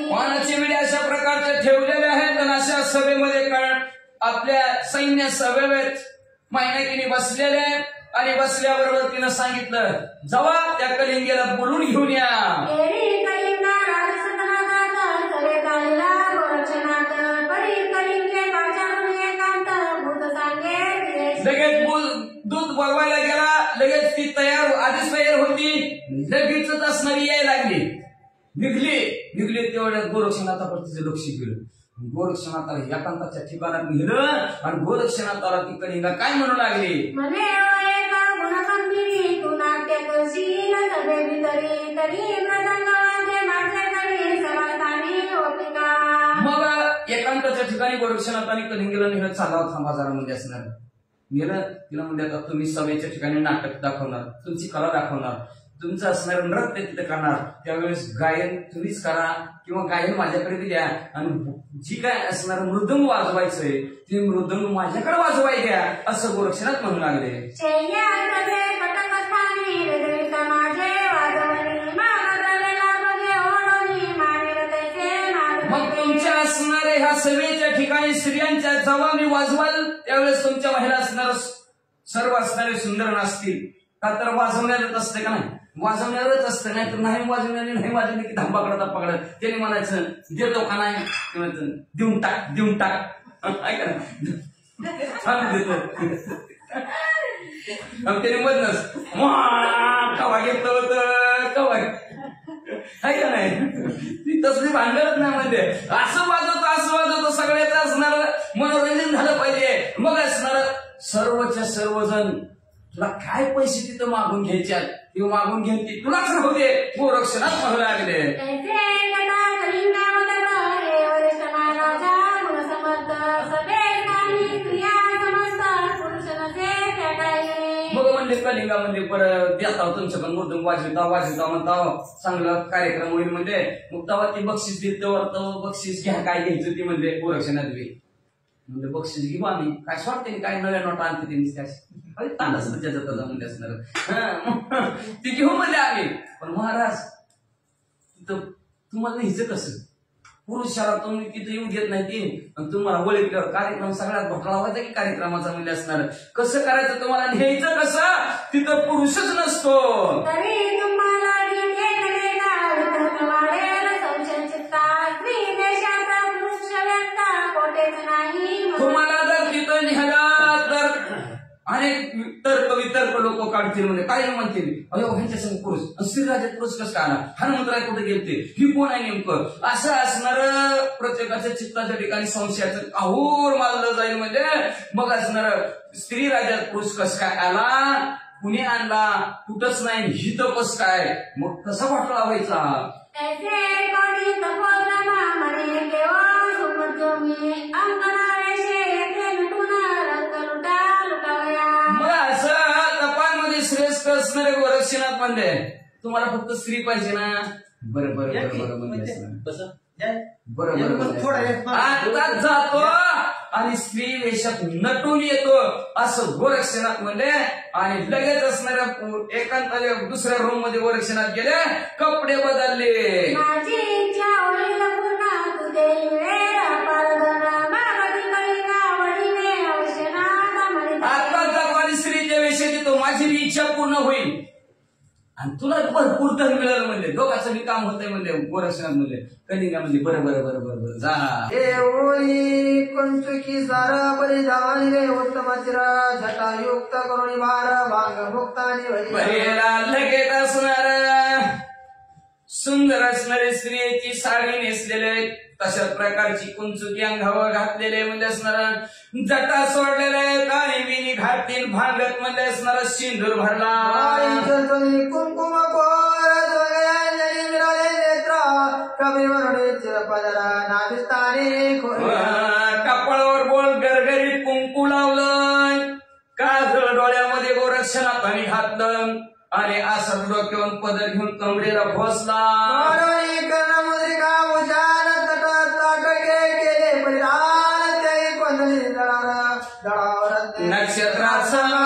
पानाचे विडे अशा प्रकारचे ठेवलेले आहेत. आणि अशा सभेमध्ये आपल्या सैन्य सभेत मैनाकिनी बसलेले आणि बसल्याबरोबर तिनं सांगितलं, जावा त्या कलिंगेला बोलून घेऊन या. लगेच दूध बोलवायला गेला, लगेच ती आधीच तयार होती, लगेचच असणारी यायला लागली. निघली तेवढ्यात गोरक्षनाथावर तिचं लक्ष गेलं. गोरक्षनाथाला एकांताच्या ठिकाणात नेलं आणि गोरक्षनाथाला ती कलिंगा काय म्हणू लागली, मग एकांताच्या ठिकाणी गोरक्षनाथाने कलिंगेला नेलं. चालावं थांबा जरा म्हणजे असणार. नेलं तिला म्हणजे आता तुम्ही सभेच्या ठिकाणी नाटक दाखवणार, तुमची कला दाखवणार, तुमचं असणारं नृत्य तिथे करणार, त्यावेळेस गायन तुम्हीच करा किंवा गायन माझ्याकडे द्या. आणि जी काय असणार मृदंग वाजवायचंय ते मृदंग माझ्याकडे वाजवाय द्या, असं गोरक्षनाथ म्हणू लागले. मग तुमच्या असणारे ह्या सभेच्या ठिकाणी स्त्रियांच्या जेव्हा मी वाजवाल त्यावेळेस तुमच्या महिला असणार सर्व असणारे सुंदर नाचतील. का तर वाजवण्यात असते का नाही, वाजवण्यावरच असतं, नाही तर नाही वाजवण्याने नाही वाजवले की धांबा पकडता पकडत. त्याने म्हणायचं देतो का नाही, देऊन टाक ऐका ना देतो. त्याने मधनच कवा घेतलं होतं कवा ऐका नाही, तसली भांडणच नाही म्हणजे असं वाजवतो सगळ्याच असणार मनोरंजन झालं पाहिजे. मग असणार सर्वच्या सर्वजण तुला काय पैसे तिथं मागून घ्यायच्यात ते मागून घेऊन ती तुलाच राहू दे, गोरक्षनाथ म्हणू लागले. मग म्हणले कलिंगामध्ये परत देता तुमच्याकडून मृदंग वाजविता म्हणता चांगला कार्यक्रम होईल म्हणजे. मग तेव्हा ती बक्षीस देत बक्षीस घ्या, काय घ्यायचं ती म्हणजे गोरक्षनाथ म्हणजे बक्षीस घेऊ आम्ही, काय स्वाटते काय नव्या नोटा आणते त्यांनी तांडाच त्याच्यात म्हणजे असणार ती घेऊ म्हणजे आम्ही. पण महाराज तिथं तुम्हाला हिचं कसं पुरुषाला तुम्ही तिथं येऊ देत नाही ती, तुम्हाला ओळखल्यावर कार्यक्रम सगळ्यात भोकळा व्हायचा की कार्यक्रमाचा म्हणजे असणार. कसं करायचं तुम्हाला न्यायचं कसं, तिथं पुरुषच नसतो. अनेक तर्क वितर्क लोक काढतील म्हणजे काय म्हणतील अयो ह्यांच्या संग पुरुष श्रीराजात पुरुष कसं काय आला हनुमंतराय कुठे गेलते ही कोण आहे नेमकं असं असणार प्रत्येकाच्या चित्ताच्या ठिकाणी संशयाचं काहूर मानलं जाईल म्हणजे मग असणार स्त्रीराजात पुरुष कसं काय आला कुणी आणला कुठंच नाही हित कसं काय मग कसा वाटला व्हायचा ऐसे कोणी तपोधना म्हणे केवळ सुमत्योमी अंगणारेशे येथे नटून रंग लुटावया मग असं तपांमध्ये श्रेष्ठ असणारे गोरक्षनाथ म्हणले तुम्हाला फक्त स्त्री पाहिजे ना बरं बरं बरं बरं म्हणजे बरोबर आता जातो आणि स्त्री वेशात नटून येतो असं गोरक्षनाथ म्हणले आणि लगेच असणाऱ्या एकांताच्या दुसऱ्या रूम मध्ये गोरक्षनाथ गेले कपडे बदलले माझी इच्छा होईल पूर्ण तुझे वेळ पारदना मागणी कळिका वडीने औषणात म्हणे आता जातो आणि स्त्रीच्या वेशात येतो माझी बी इच्छा पूर्ण होईल आणि तुला भरपूर धन मिळालं म्हणले दोघांचं बी काम होतंय म्हणले गोरक्षनाथ म्हणले कलिंगा म्हणले बरं बरं बरं बरं बरं जा हे ओळी कंचुकी सारा बलिदान रे उत्तम चिरा झटायुक्त करुणी भार भांग मुक्तानी बरेला लगेच असणार सुंदर असणारे स्त्रियेची साडी नेसलेले तशा प्रकारची कुंचुकी अंगावर घातलेले म्हणजे असणार जटा सोडलेले काळी विणी घातील भांगत म्हणजे असणार सिंदूर भरला कुंकुम कपाळावर बोल गरगरीत कुंकू लावलं काजळ डोळ्यामध्ये गोरक्षनाथाने घातलं आणि असं डोक्यावर पदर घेऊन कमरेला भोसला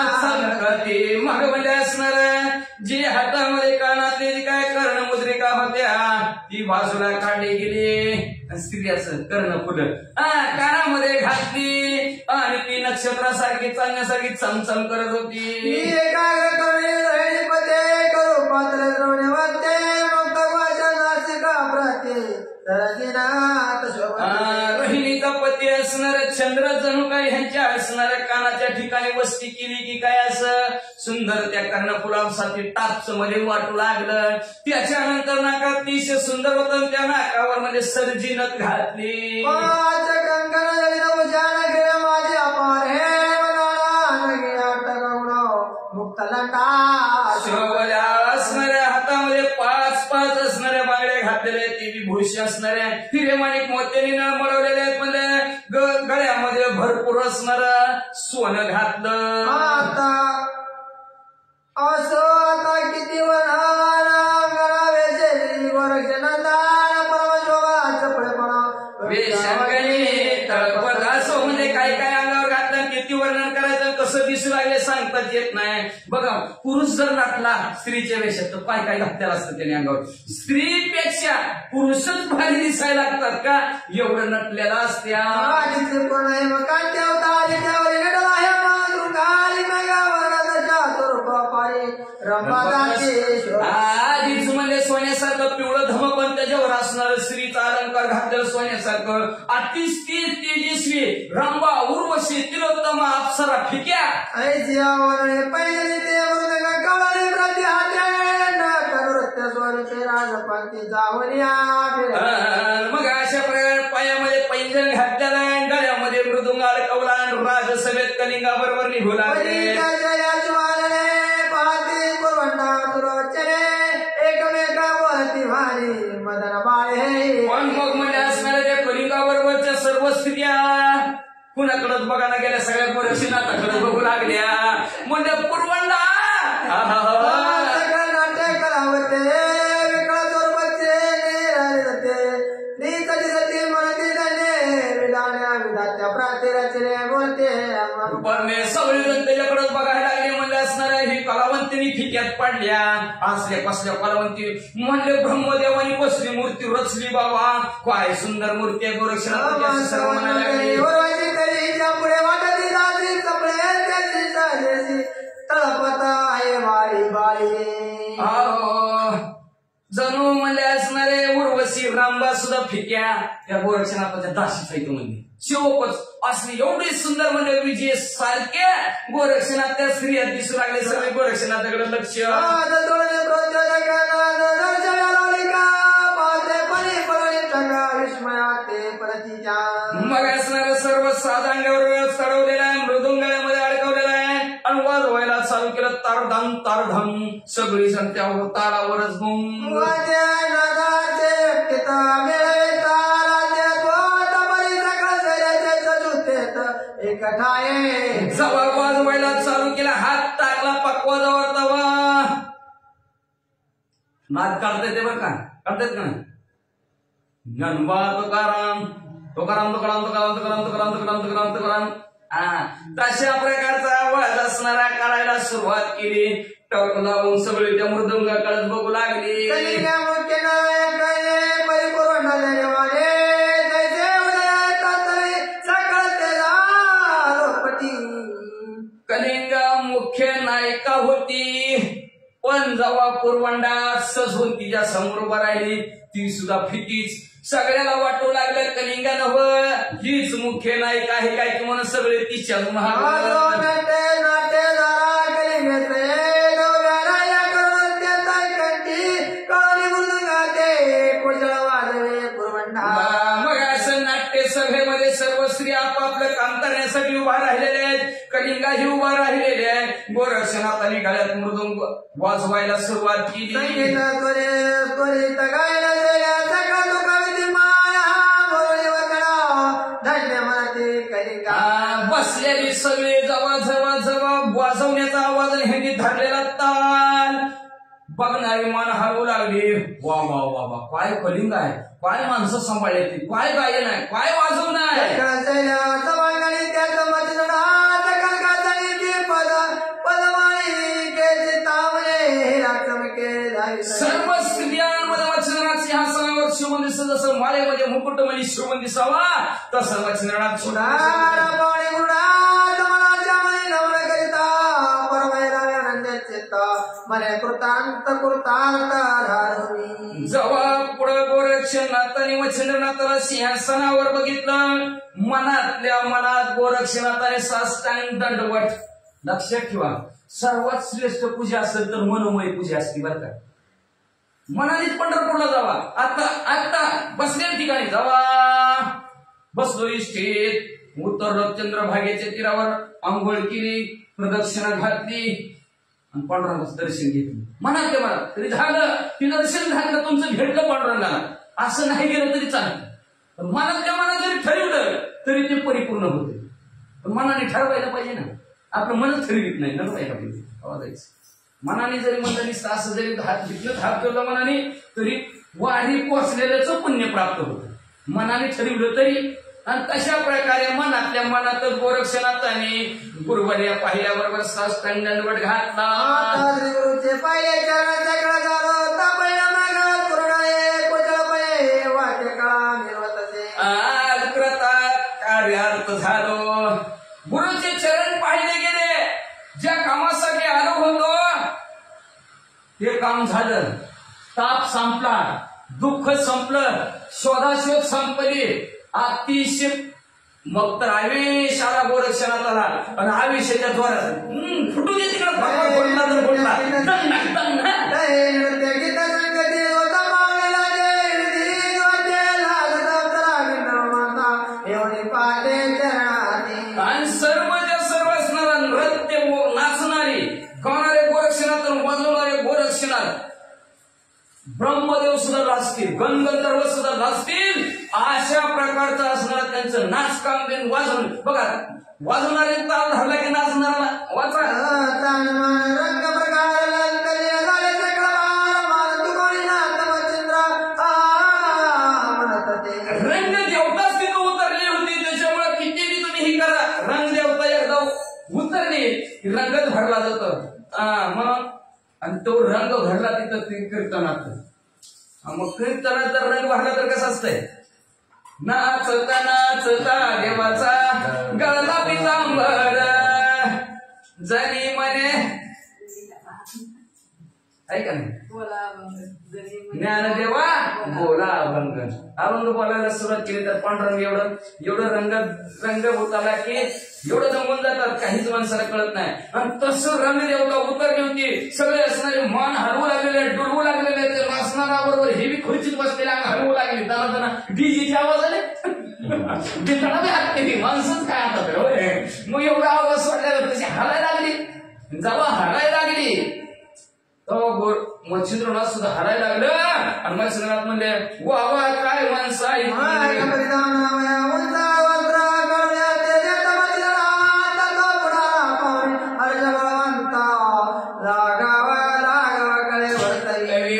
नक्षत्राची मग म्हणजे असणार जी हातामध्ये कानातली जी काय कर्णमुद्रिका होत्या ती बाजूला काढली गेली स्त्रियाचं कर्ण पुढं कानामध्ये घातली आणि ती नक्षत्रासारखी चालण्यासारखी चमचम करत होती रोहिणीचा पती असणार चंद्र जणू काय ह्यांच्या असणाऱ्या कानाच्या ठिकाणी वस्ती केली की काय असं सुंदर त्या कर्णफुलांसाठी टापच मध्ये वाटू लागलं त्याच्यानंतर नाका अतिशय सुंदर होतं त्या नाकावर म्हणजे सर्जीनत घातली असणाऱ्या हातामध्ये पाच पाच असणाऱ्या बांगड्या घातलेल्या ती विभूषी असणाऱ्या हिरेमाणिक मोत्याने मळवलेले आहेत म्हणजे गळ्यामध्ये भरपूर असणार सोनं घातलं असं आता किती तळपत असं म्हणजे काय काय अंगावर घातलं किती वर्णन करायचं कसं दिसू लागले सांगताच येत नाही बघा पुरुष जर घातला स्त्रीच्या वेशात तर काय काय घातलेलं असतं त्याने अंगावर स्त्रीपेक्षा पुरुषच भारी दिसायला लागतात का एवढं नटलेलं असत्या आधीच म्हणजे सोन्यासारखं पिवळं धमकन त्याच्यावर असणार स्त्रीचा अलंकार घातलेलं सोन्यासारखं अतिश तेजस्वी रंबा उर्वशी तिलोत्तम अप्सरा फिक्या मग अशा प्रकारे पायामध्ये पैंजण घातलेला आहे गळ्यामध्ये मृदुंगाळ कवला राजसभेत कलिंगा बरोबर निघू लागले पण मग म्हणजे असणाऱ्या त्या कलिंगाबरोबरच्या सर्व स्त्रिया कुणाकडे बघायला गेल्या सगळ्या गोरक्षनाथाकडे बघू लागल्या म्हणजे पुरवंडा सगळे जण त्याच्याकडेच बघायला लागले म्हणले असणाऱ्या ही कलावंतीनी फिक्यात पडल्या असल्या कसल्या कलावंती म्हणले ब्रह्मदेवानी कसली मूर्ती रचली बाबा काय सुंदर मूर्ती आहे गोरक्षनाथ सर्व म्हणायला लागले पुढे वाटत तळपता आहे बाळी बाळी जणू म्हणले असणारे उर्वशी रामबा सुद्धा फिक्या त्या गोरक्षनाथाच्या दाशीच आहे तो म्हणजे शिवपच असली एवढी सुंदर म्हणजे विजय सारखे गोरक्षनाथच्या स्त्रिया दिसू लागले. सगळे गोरक्षनाथाकडे लक्ष. मग असणारा सर्व साधांगावर चढवलेला आहे, मृदुंगामध्ये अडकवलेला आहे आणि वाजवायला चालू केलं. तारधम तारधम सगळी संत्यावर तालावरच गुंग. जवळ वाजवायला चालू केला, हात टाकला पकवाजावर तवा नाद काढता येते बरं का, काढतायत का नाही? गणबा तुकाराम तुकाराम तुकाराम तुकाराम तुकाराम तुकाराम तुकाराम तुकाराम तुकाराम. तशा प्रकारचा आवाज असणारा करायला सुरुवात केली. टक लावून सगळे त्या मृदुंगाकडे बघू लागली. कलिंगा मुख्य नायिका होती, पण जेव्हा पुरवंडा सजून तिच्या समोर उभा राहिली ती सुद्धा फिकीच. सगळ्याला वाटू लागलं कलिंगा नव हीच मुख्य नायिका आहे काय की म्हणून सगळे तिच्याच मग असं नाट्य सभेमध्ये सर्व स्त्री आपापलं काम करण्यासाठी उभा राहिलेले आहेत. कलिंगाही उभा राहिलेले आहे. गोरक्षनाथाने गळ्यात मृदुंग वाजवायला सुरुवात केली. बसलेली सगळे जवळ जवळ जवळ वाजवण्याचा आवाज आणि ह्यांनी धरलेला ताल बघणारी मान हलवू लागली. वा वा वा वा, काय कलिंग आहे, काय माणसं सांभाळली, काय गायन आहे, काय वाजवणं आहे. सर्व स्त्रियांमध्ये वचनात सिंहासनावर शिवून दिसत, जसं माळेमध्ये मुकुटमणी शिवून दिसावा तसं वचनात जेव्हा पुढं गोरक्षनाथाने वचननाथाला सिंहासनावर बघितलं, मनातल्या मनात गोरक्षनाथाने साष्टांग दंडवत. लक्षात ठेवा, सर्वात श्रेष्ठ पूजा असेल तर मनोमय पूजा असते बरं का. मनानेच पंढरपूरला जावा. आता आता बसलेल्या ठिकाणी जावा. बसलो इष्टीत, उतरलो चंद्रभागेच्या तीरावर, आंघोळ केली, प्रदक्षिणा घातली आणि पांडुरंगाचं दर्शन घेतलं. मनातल्या मनात तरी झालं की दर्शन झालं, तुमचं भेटलं पांडुरंगाला. असं नाही गेलं तरी चालतं, पण मनातल्या मनात जरी ठरवलं तरी ते परिपूर्ण होते. पण मनाने ठरवायला पाहिजे ना, आपलं मनच ठरवित नाही नव्हता पाहिजे. आवाजायचं मनाने जरी म्हणलं नसतं, असं जरी हात घेतलं हात ठेवला मनाने तरी वाढी पोचलेल्याचं पुण्य प्राप्त होतं. मनाने ठरवलं तरी. आणि तशा प्रकारे मनातल्या मनातच गोरक्षनाथाने गुरुवर्या पाहिल्याबरोबर साष्टांग दंडवत घातला. आज कृता कार्यार्थ झालो. गुरुचे चरण पाहिले गेले. ज्या कामासाठी आलो होतो ते काम झालं. ताप संपला, दुःख संपलं, शोधाशोध संपली. अतिशय मग तर आवेश आला गोरक्षनाथाला आणि आवेशाच्या द्वारात फुटू दे तिकडे भगवान बोलला तर बोलला. आणि सर्वच्या सर्व असणारा नृत्य नाचणारी गाणारे गोरक्षनाथ, वाजवणारे गोरक्षनाथ, ब्रह्मदेव सुद्धा लाजतील, गणगंधर्व सुद्धा लाजतील. अशा प्रकारचं असणार त्यांचं नाचकाम बिन वाजवून बघा. वाजवणारे ताल धरला की नाचणारा वाचा. रंग देवताच तिथं उतरली होती, त्याच्यामुळे किती तुम्ही ही करा, रंग देवता एकदा उतरली रंगच भरला जातो. म्हणून आणि तो रंग भरला तिथं कीर्तनात. मग कीर्तनात जर रंग भरला तर कसं असतंय, नाचता नाचता देवाचा गळा पितांबर जरी म्हणे आहे का नाही? बोला गरी ज्ञानदेवा बोला अभंग. अभंग बोलायला सुरुवात केली तर पांढरंग एवढं रंग होताला की एवढं जमून जातात काहीच माणसाला कळत नाही. आणि तसं रंगदेवता उतरली होती. सगळे असणारे मान हलवू लागलेले, डुलवू लागलेले, ते नाचणाऱ्याबरोबर हे बी खुर्चीत बसलेले अंग हलवू लागले. त्यांना डीजेचे आवाज आले गिटारा बी हात केली. माणसंच काय आता मग एवढा आवाज सोडल्यावर तशी हालायला लागली. जेव्हा हारायला लागली मच्छिंद्रनाथ सुद्धा हरायला लागलं. आणि मच्छिंद्रनाथ म्हणले वा वा काय माणसं आहे.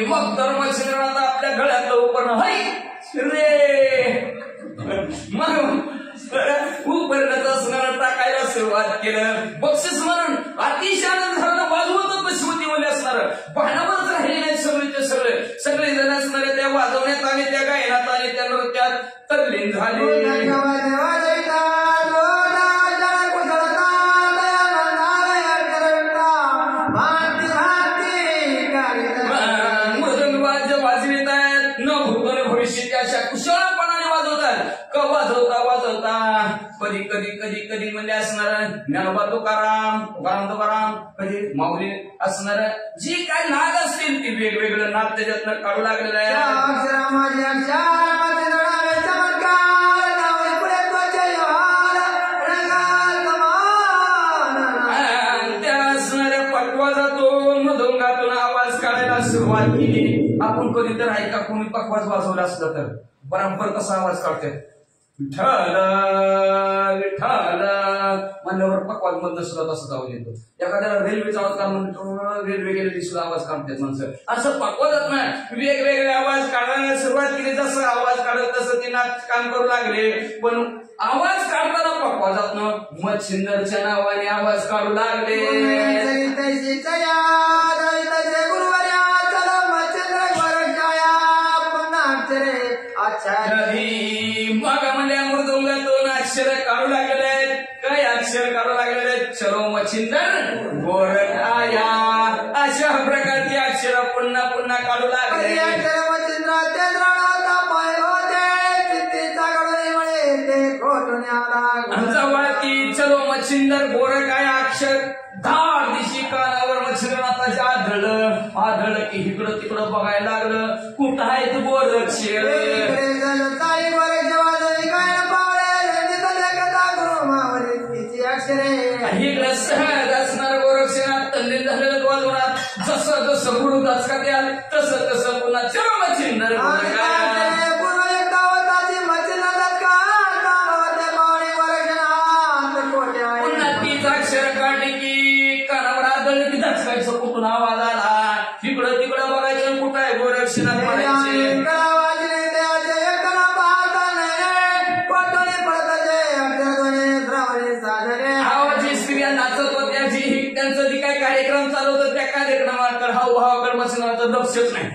मग तर मच्छिंद्रनाथ आपल्या गळ्यातलं उपरणं रे मग उपरणाचं असणारं टाकायला सुरुवात केलं. बक्षीस म्हणून अतिशय आनंद झाला. वाजवतच बसवती मध्ये असणार भानावरच राहिले नाही. सगळे जण असणारे त्या वाजवण्यात आले, त्या गायनात आले, त्या नृत्यात तल्लीन झाले. मृदंग वाद्य वाजवित आहेत. न भूत न भविष्य अशा कुशलपणाने वाजवतात. वाजवता कधी कधी कधी कधी म्हणजे असणार ज्ञानोबा तुकाराम कधी माऊली असणार जी काय नाद असतील ती वेगवेगळं नाद त्याच्यातनं काढू लागलेलं आहे. त्या असणाऱ्या पटवाजातून मधुंगातून आवाज काढायला सुरुवात केली. आपण कधी तर ऐका कोणी पकवाज वाजवला असलं तर बरोबर कसा आवाज काढते विठ्ठल विठ्ठल म्हणल्यावर पकवाज मधनं सुद्धा तसं आवाज येतो. एखाद्याला रेल्वेचा आवाज काढ म्हणतो रेल्वे गेलेली सुद्धा आवाज काढतात माणसं. असं पकवाजात नाही वेगवेगळे आवाज काढायला सुरुवात केली. जसं आवाज काढत तसं ते नाच काम करू लागले. पण आवाज काढताना पकवाजातनं मच्छिंदरच्या नावाने आवाज काढू लागले. मग म्हणजे मृदुंगातून अक्षर काढू लागलेले आहेत. काय अक्षर काढू लागलेले आहेत? चलो मच्छिंदर गोरखाया अशा प्रकारची अक्षर पुन्हा पुन्हा काढू लागले. जवळती चलो मच्छिंदर गोरखाया अक्षर धाड दिशी कानावर मच्छिंद्रनाथाचे आढळलं की इकडं तिकडं बघायला लागलं. कुठं आहे तू गोरक्षर? इकडं सहज असणार गोरक्षनाथ तल्लीन झालेलं वाजवणार. जसं जसं गुरु दचका द्याल तसं तसं पुन्हा चलो मच्छिंदर पुन्हा तीच अक्षर काढली की कानावर आदळलं की दचकायचं कुठून आवाज आला. तिकडं तिकडं बघायचं कुठं आहे गोरक्षनाथ म्हणायचे. आवाजी स्त्रिया नाचत होत्या. त्यांचं जे काही कार्यक्रम चालू होतं त्या कार्यक्रमाकडे हावभावाकडे मच्छिंद्रनाथाचं लक्षच नाही.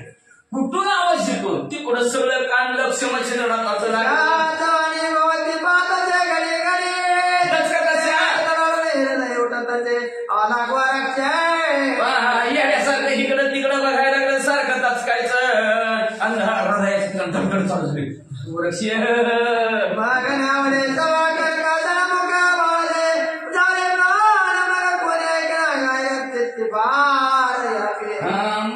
कुठून आवाज येतो तिकडं सगळं कान लक्ष मच्छिंद्रनाथाचं लागलं. येण्यासारखं इकडं तिकडं बघायला लागलं. सारखं दचकायचं अंधार धडधड चालू झाली.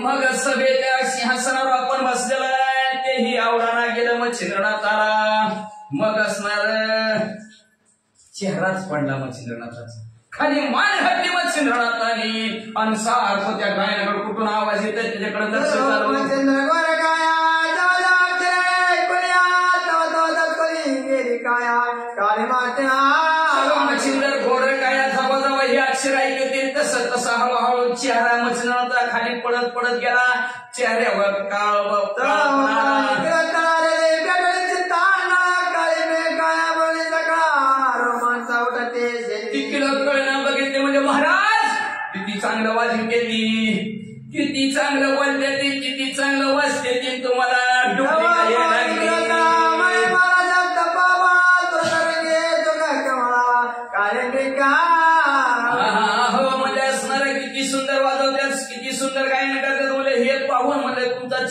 मग सभेच्या सिंहासनावर आपण बसलेलं आहे तेही आवडाना गेलं मच्छिंद्रनाथाला. मग असणार चेहराच पडला मच्छिंद्रनाथाचा. खाली मान घातली मच्छिंद्रनाथाने. आणि सारखं त्या गायनाकडे कुठून आवाज येत त्याच्याकडे लक्ष झालं. मच्छिंदर गोर काया जवळ जवळ हे अक्षर ऐकते तसं तसं हळूहळू चेहरा मच्छिंद्रनाथा खाली पडत पडत गेला. चेहऱ्यावर तिकडं कळणं बघितले म्हणजे महाराज किती चांगलं वाजून केली, किती चांगलं बोलते ती, किती चांगलं वाजते ती. तुम्हाला डोळी लागली. हो म्हणजे असणार किती सुंदर वाजवतात, किती सुंदर गायन करतात. बोले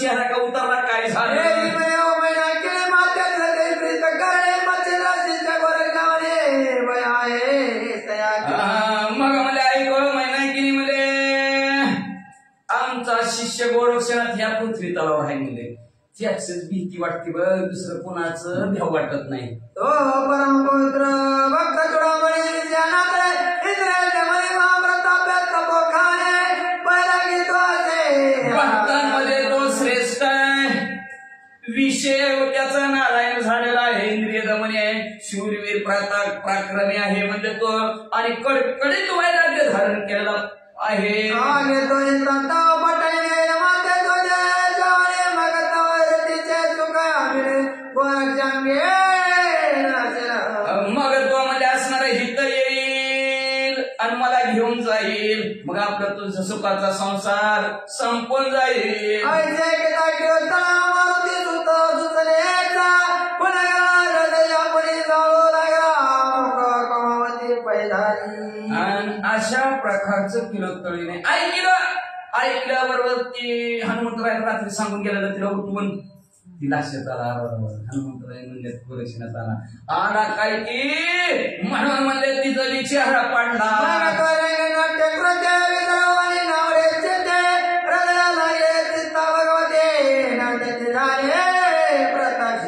चेहरा का उतरला काय झालं मग मला ऐक महिना की म्हणे आमचा शिष्य गोरक्षणात ह्या पृथ्वी तलावर आहे म्हणजे त्याच भीती वाटते बघ दुसरं कोणाचं भ्याव वाटत नाही तो परम पवित्र भक्त चुडामणी भक्तांमध्ये तो श्रेष्ठ आहे विषय त्याचा नारायण झालेला आहे इंद्रिय दमनी आहे शूरवीर पराक्रमी आहे म्हणजे तो आणि कडकडीत वैराग्य धारण केलेला आहे मग तो मध्ये असणारा हित येईल आणि मला घेऊन जाईल मग आपला तुझा सुखाचा संसार संपून जाईल आणि अशा प्रकारचं किलोत्तळीने ऐकल्याबरोबर ती हनुमंतरायला रात्री सांगून गेलेलं तिला उठवून ती लक्षात आला हनुमंतराय म्हणजे गोरक्षणात आला काय की म्हणून म्हणजे तिचा चेहरा पाडला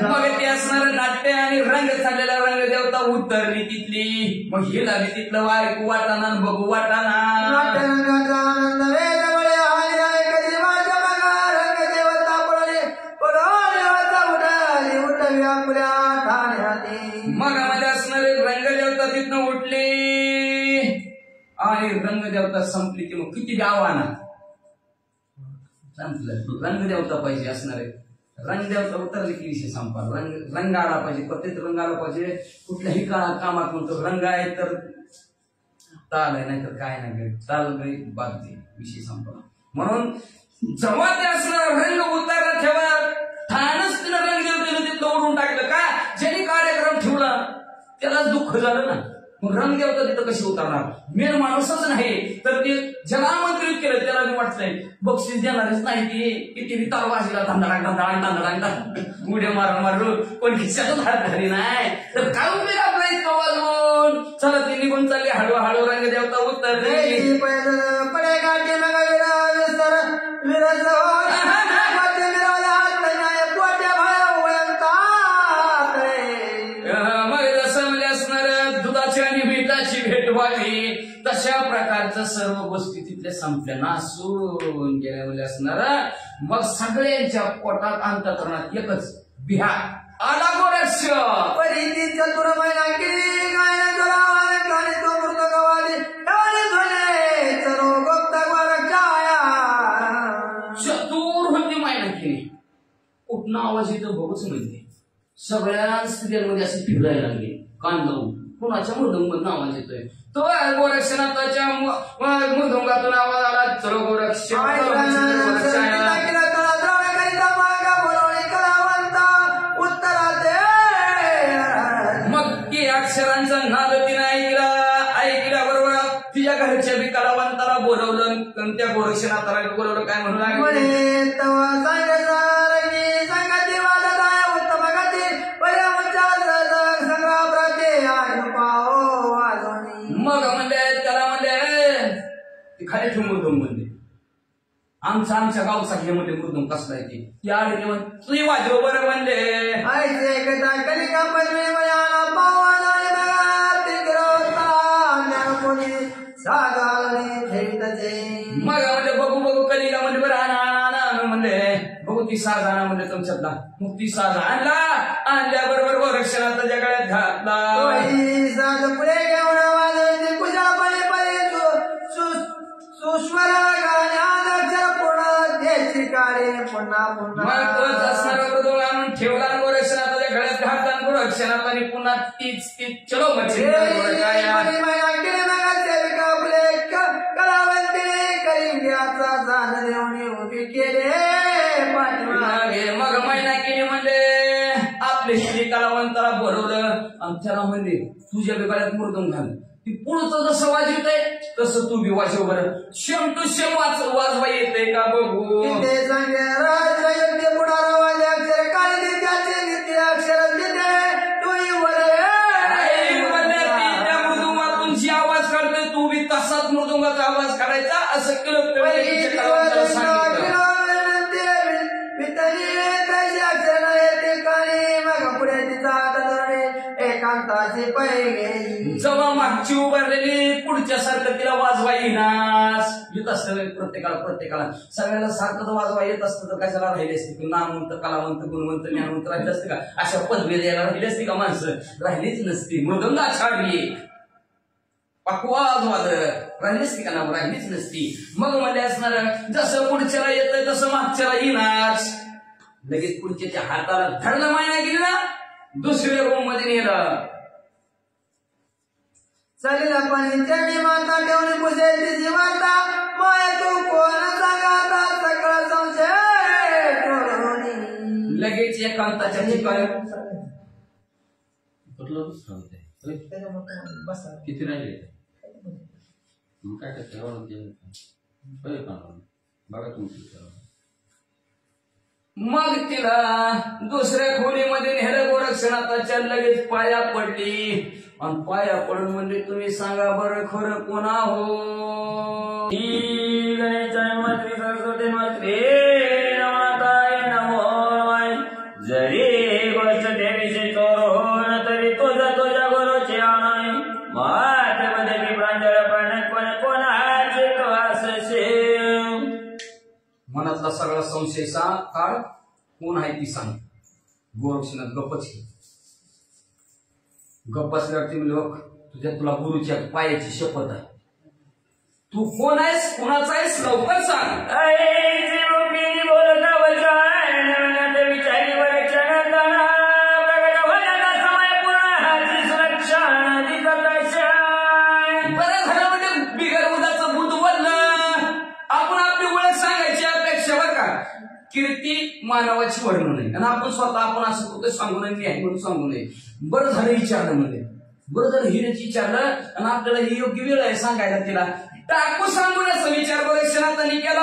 मग ते असणार नाट्य आणि रंग झालेला रंग देवता उतरली तिथली मग हिला बी तिथलं वाईकू वाटाना बघू वाटाना मग आम्हाला असणारे रंगदेवता तिथनं उठली आणि रंगदेवता संपली की मग किती आव्हाना संपलं रंगदेवता पाहिजे असणारे रंगदेवता उतरली की विषय संपला रंग आला पाहिजे प्रत्येक रंग आला पाहिजे कुठल्याही कामात म्हणतो रंग आहे तर ताल आहे नाही तर काय नाही ताल बाद दे विषय संपला म्हणून जेव्हा ते असणार रंग उतारला ठेवा ठाणच तिला रंगदेवतेनं तिथं ओढून टाकलं का ज्यांनी कार्यक्रम ठेवला त्यालाच दुःख झालं ना मग रंगदेवता तिथं कशी उतरणार मेन माणूसच नाही तर ते ज्याला आमंत्रित केलं त्याला मी वाटतंय बक्षीस देणारच नाही ती किती ताल वाजला तांदळा उड्या मारू पण खिशातच हात घाली नाही तर काय उपयोग आपला इतका वाजवून चला ती निघून चालली हळूहळू रंगदेवता उतरली भेट व्हावी तशा प्रकारचं सर्व गोष्टी तिथल्या संपल्या नासून गेल्या म्हणजे असणार मग सगळ्यांच्या पोटात अंतःकरणात एकच बिहार आला गोरक्ष चतुर महिना चतुर होती महिना की कुठनं आवाज येतो बघूच म्हणते सगळ्या स्त्रियांमध्ये असे फिरायला लागले कान लावून कुणाच्या मृदुंगातून आवाज येतोय तो गोरक्षनाथाच्या मृदुंगातून आवाज आला चलो गोरक्ष मग ती अक्षरांचा नाद तिने ऐकल्याबरोबर तिच्या घरच्या बी कलावंताला बोलवलं त्या गोरक्षनाथाला बोलवलं काय म्हणू लागले मग म्हणले त्याला म्हणले खाली ठेवून मृदुंग म्हणले आमच्या गावचा हे म्हणले मृदुंग कसला आहे ते आले तेव्हा तुझी वाजव बरं म्हणले मग म्हणजे बघू कलिका म्हणजे बरं आणा म्हणले बघू ती साज आणा म्हणले तुमच्यातला मग ती साज आणल्याबरोबर गोरक्षनाथाच्या गळ्यात घातला पुढे घेऊन आणून ठेवला गोरक्षनाथाच्या गळ्यात घातला गोरक्षनाथाने पुन्हा तीच चलो मग महिना केली म्हणले आपले हिंदी कलावंताला बोलवलं आणि त्याला म्हणले तुझ्या गळ्यात मृदुंग घाल पुढचं जसं वाजवतंय तसं तू बी वाजव बरं. शेम टू शेम वाजवा येते का बघू. ते सांगे राजा योग्य पुढारा वाजे अक्षर काढले त्याचे नित्य अक्षर देते तोही त्या मृदुंगातून जी आवाज काढतोय तू बी तसाच मृदुंगाचा आवाज काढायचा असं केलं तर सांगितलं. जेव्हा मागची उभारलेली पुढच्या सारखं तिला वाजवा येणार येत असतं. प्रत्येकाला सगळ्याला सारखं वाजवा येत असतं तर कशाला राहिले असते. नामवंत, कलावंत, गुणवंत, ज्ञानवंत राहिले असते का. अशा पदवी द्यायला राहिली असते का माणसं. राहिलीच नसती. मृदंगा छाडली पकवाज वाद राहिली असती का नाव. राहिलीच नसती. मग म्हणजे असणार जसं पुढच्याला येतं तसं मागच्याला येणार. लगेच पुढच्या हाताला धरलं मायना गेली ना दुसऱ्या रूम मध्ये नेलं. चालेला पाणी त्याची माता ठेवली पुसेची जी माता माया तू कोणाचा गाता सगळा संशय लगेच एकांताच्या ठिकाणी किती राहिले काय करते बघा तुमची. मग तिला दुसऱ्या खोलीमध्ये नेलं. गोरक्षनाथाच्या लगेच पाया पडली आणि पाया पडून म्हणजे तुम्ही सांगा बरं खरं कोणा हो. मात्री सरस्वती मात्री नमाताय नमोय. जरी गोष्ट देवीचे चोर होण तरी तुझा गुरुची आणाय. मातेमध्ये की प्रांजळ पण कोणाचे तो असशे. मनातला सगळा संशय सांग काढ. कोण आहे ती सांग. गोरक्षनाथ गप्पच गप्प असल्यावरती लोक तुला गुरुच्या पायाची शपथ आहे. तू कोण आहेस कुणाचा आहेस लवकर सांग. बोलता वचन विचारी वचन सुरक्षा. बरं झालं म्हणजे बिगर उदाचं बुध बोललं. आपण आपली ओळख सांगायची अपेक्षा बरं का. कीर्ती मानवाची वर्णन नाही आणि आपण स्वतः आपण असं कुठे सांगू नये नाही म्हणून सांगू नये. बरं झालं विचारलं म्हणजे बरं झालं हिरेच विचारलं आणि आपल्याला ही योग्य वेळ आहे सांगायला. तिला टाकू सांगून असं विचार गोरक्षनाथांनी केला.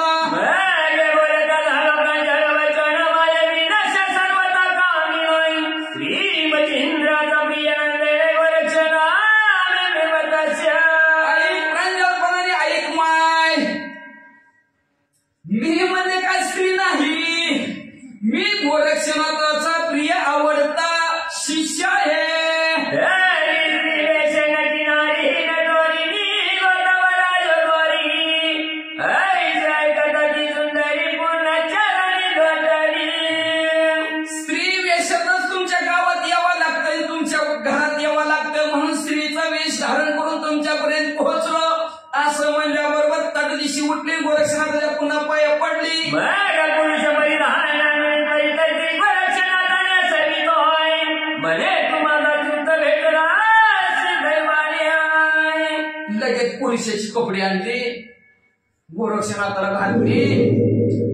मी म्हणजे काय स्त्री नाही. मी गोरक्षनाथाचा प्रिय आवडता शिष्य आहे. स्त्री वेशातच तुमच्या गावात यावं लागतं, तुमच्या घरात यावं लागतं म्हणून स्त्रीचा वेश धारण करून तुमच्यापर्यंत पोहोचलो. असं म्हणल्याबरोबर त्या दिवशी उठली गोरक्षनाथाच्या पुन्हा पाया पडली. लगेच पुरुषाची कपडे आणली गोरक्षनाथाला घातली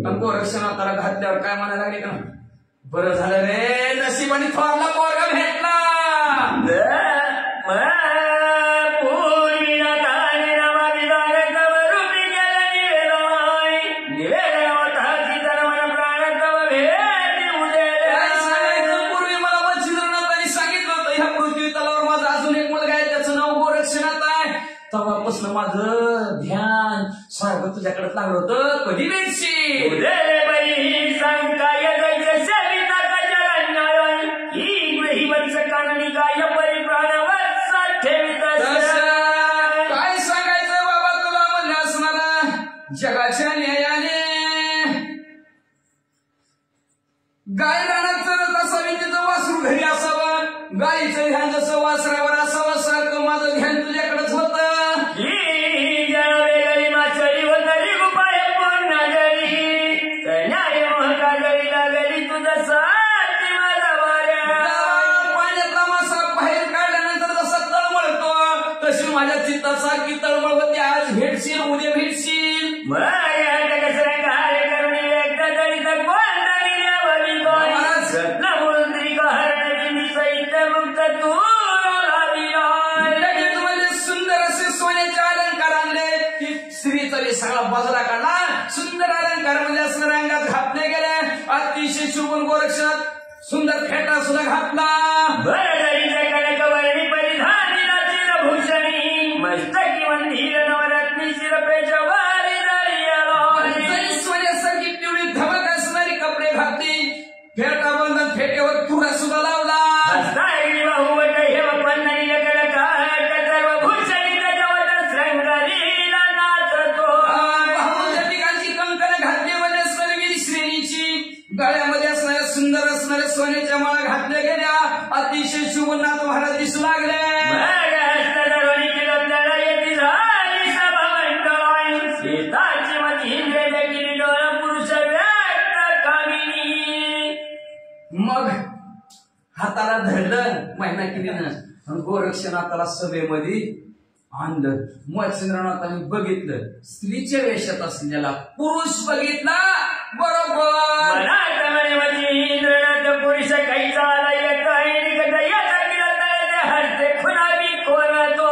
आणि गोरक्षनाथाला घातल्यावर काय म्हणायला लागले का बरं झालं रे नशिबाने थोरला पोरगा भेटला. तेव्हापासून माझं ध्यान सारखं तुझ्याकडे लागलं होतं. कधी भेटशील काय सांगायचं बाबा तुला म्हणलं असणारा जगाच्या न्यायाने. गाय रानात चरत असावी तिचं वासरू घरी असावं. गायीचं ध्यान जसं वासरावर असावं सारखं माझं ध्यान तुझ्याकडेच होतं. पाण्यातला मासा बाहेर काढल्यानंतर जसा तळमळतो तशी माझ्या चित्ताचा की तळमळ होती. आज भेटशील उद्या भेटशील. लगेच म्हणजे सुंदर स्त्रीचा सगळा बाजूला काढला, सुंदर अलंकार मध्ये असणाऱ्या अंगात घातले गेले, अतिशय शोभून गोरक्षणात सुंदर फेटा सुद्धा घातला. कनकवर्णी परिधानी चिरभूषणी मस्तकी मंदिर नवरत्नी शिरपेच्या वारी सोन्यासारखी पिवळी धमक असणारी कपडे घातली, फेटा बंधन फेटेवर तुरा सुद्धा लावला. गळ्यामध्ये असणाऱ्या सुंदर असणाऱ्या सोन्याच्या माळा घातल्या गेल्या, अतिशय शुभनाथ महाराज दिसू लागले. मग हाताला धरलं महिना केलीनं, गोरक्षनाथाला सभेमध्ये आणलं. मच्छिंद्रनाथाने बघितलं, स्त्रीच्या वेशात असलेला पुरुष बघितला बरोबर. पुरुष काही चाला येत हसते खुनावी कोरतो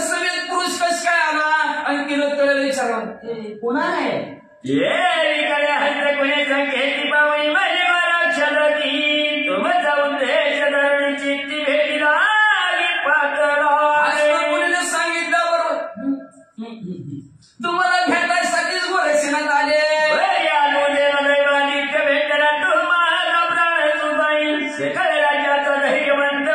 सभेत पुरुष कस काय आला, आणि किलो विचारलं पुन्हा आहे हस्त कुणाचा घेती पावणी माझी मला क्षती तुम जाऊन देश धरून चित्ती भेटीला सांगितलं बरोबर, तुम्हाला भेटायसाठीच गोरक्षनाथ आले. भेटला तुम्हाला प्राण सुबाई सकळ राज्याचा धैर्यवंत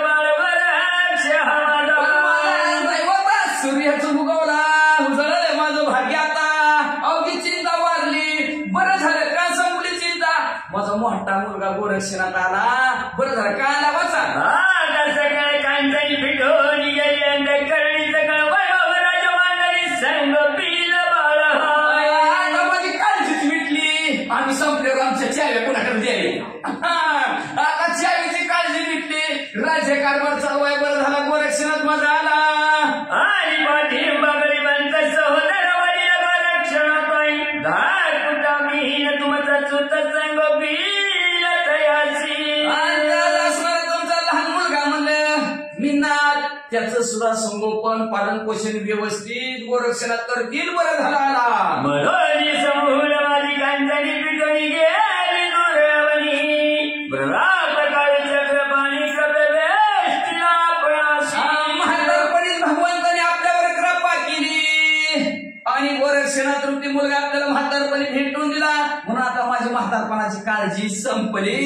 सूर्याचं उगवला, उजळले माझं भाग्य आता, अवघी चिंता वाढली. बरं झालं का संपली चिंता, माझा मोठा मुलगा गोरक्षनाथ आला. बरं झालं का आला वाचा. सगळं कांदणी पिठून गेली करणी सगळं वैभव राजवानी संग पिल बाळ. आता माझी काळजीच मिटली, आम्ही संपल्यावर आमच्या चाव्या कोणाकडे द्यावी. आता चावीची काळजी मिटली, राज्य कारभार चालवाय. बरं झाला गोरक्षनाथ माझा आला. आणि पाठिंबा गरीबांत सहोदर वडील गोरक्षणापाई धाक कुटामीन तुमचा चुत संग पिल तयासी. तुमचा लहान मुलगा म्हणलं निनाद, त्याचं सुद्धा संगोपन पालन पोषण व्यवस्थित गोरक्षनाथ करतील. बरं झाला आला. म्हणून समूळ माझी कांचनी पिटणी गेली दुरवणी प्रकाळी चक्रपाणी सभेला म्हातारपणी भगवंताने आपल्यावर कृपा केली, आणि गोरक्षनाथ रूपी मुलगा आपल्याला म्हातारपणी भेटून दिला. म्हणून आता माझी म्हातारपणाची काळजी संपली.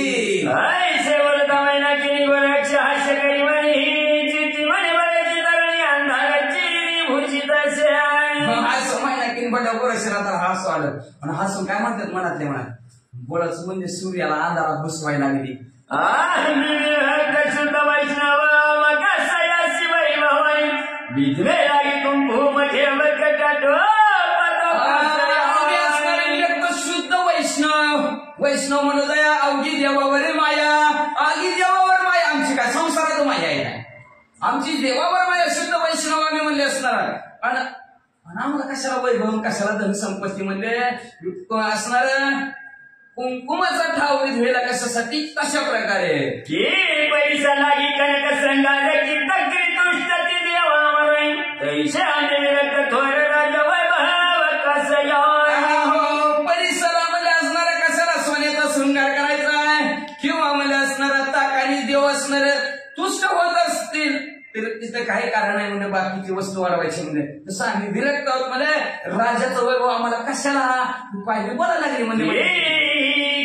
शेवटचा महिना केली गोरक्ष हास्य करी म्हणी चित्ती म्हणे बऱ्याची तरणी अंधाराची भूषित असे असं महिना किन बड्या गोरक्षनाथाला हसू आलं, आणि हसून काय म्हणतात मनातले मनात, बोलाच म्हणजे सूर्याला अंधारात घुसवायला लागली. शुद्ध वैष्णव कसायासी वैभवाई विधवे लागी कुंभू मध्ये शुद्ध वैष्णव, वैष्णव म्हणत आहे अवघी देवावर माया, आगी देवावर माया. आमची काय संसारात माया आहे काय, आमची देवावर माया. शुद्ध वैष्णव आम्ही म्हणले असणार. आणि आम्हाला कशाला वैभव, कशाला धन संपत्ती म्हणले असणार. कुंकुमाचा ठाव विधवेला कशासाठी, कशा प्रकारे पैसा लागी कनक संगाची तक्री दुष्टती देवावर थोर राज वैभव कसया. परिसरामध्ये असणारा कशाला सोन्याचा शृंगार करायचा आहे, किंवा मला असणारा ताकानी देव असणार तुष्ट होत असतील तर तिथे काही कारण आहे म्हणजे बाकीची वस्तू वाढवायची म्हणजे. तसं आम्ही विरक्त आहोत म्हणजे राजाचं वैभव आम्हाला कशाला पाहिजे बोला लागली म्हणजे.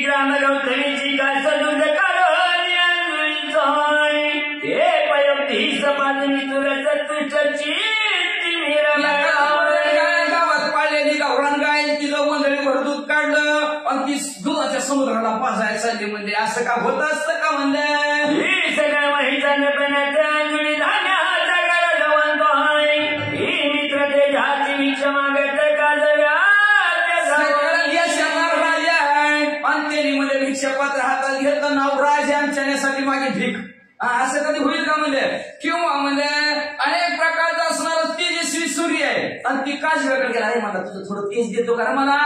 ग्रामगौतमीची काय सदुद काढून ते पयोक्ती समाजनी तुरच तुझची गावात पाळलेली गावरान गाय तिथं वंदळी भर दूध काढलं, आणि ती दुधाच्या समुद्राला पाजायला चालली म्हणजे. असं का होत असतं का म्हणजे. सगळ्या माहिती धान्याचा गरज ही मित्र ते जाती विक्ष मागत काजव्या मध्ये भिक्षापात्र हातात घेतलं, नाव राजांच्यासाठी मागे भीक. असं कधी होईल का म्हणजे. किंवा म्हणजे अनेक प्रकारचा असणारा तेजस्वी सूर्य आहे, आणि ती काजव्याकडे गेला आहे, मला तुझं थोडं तेज देतो का मला.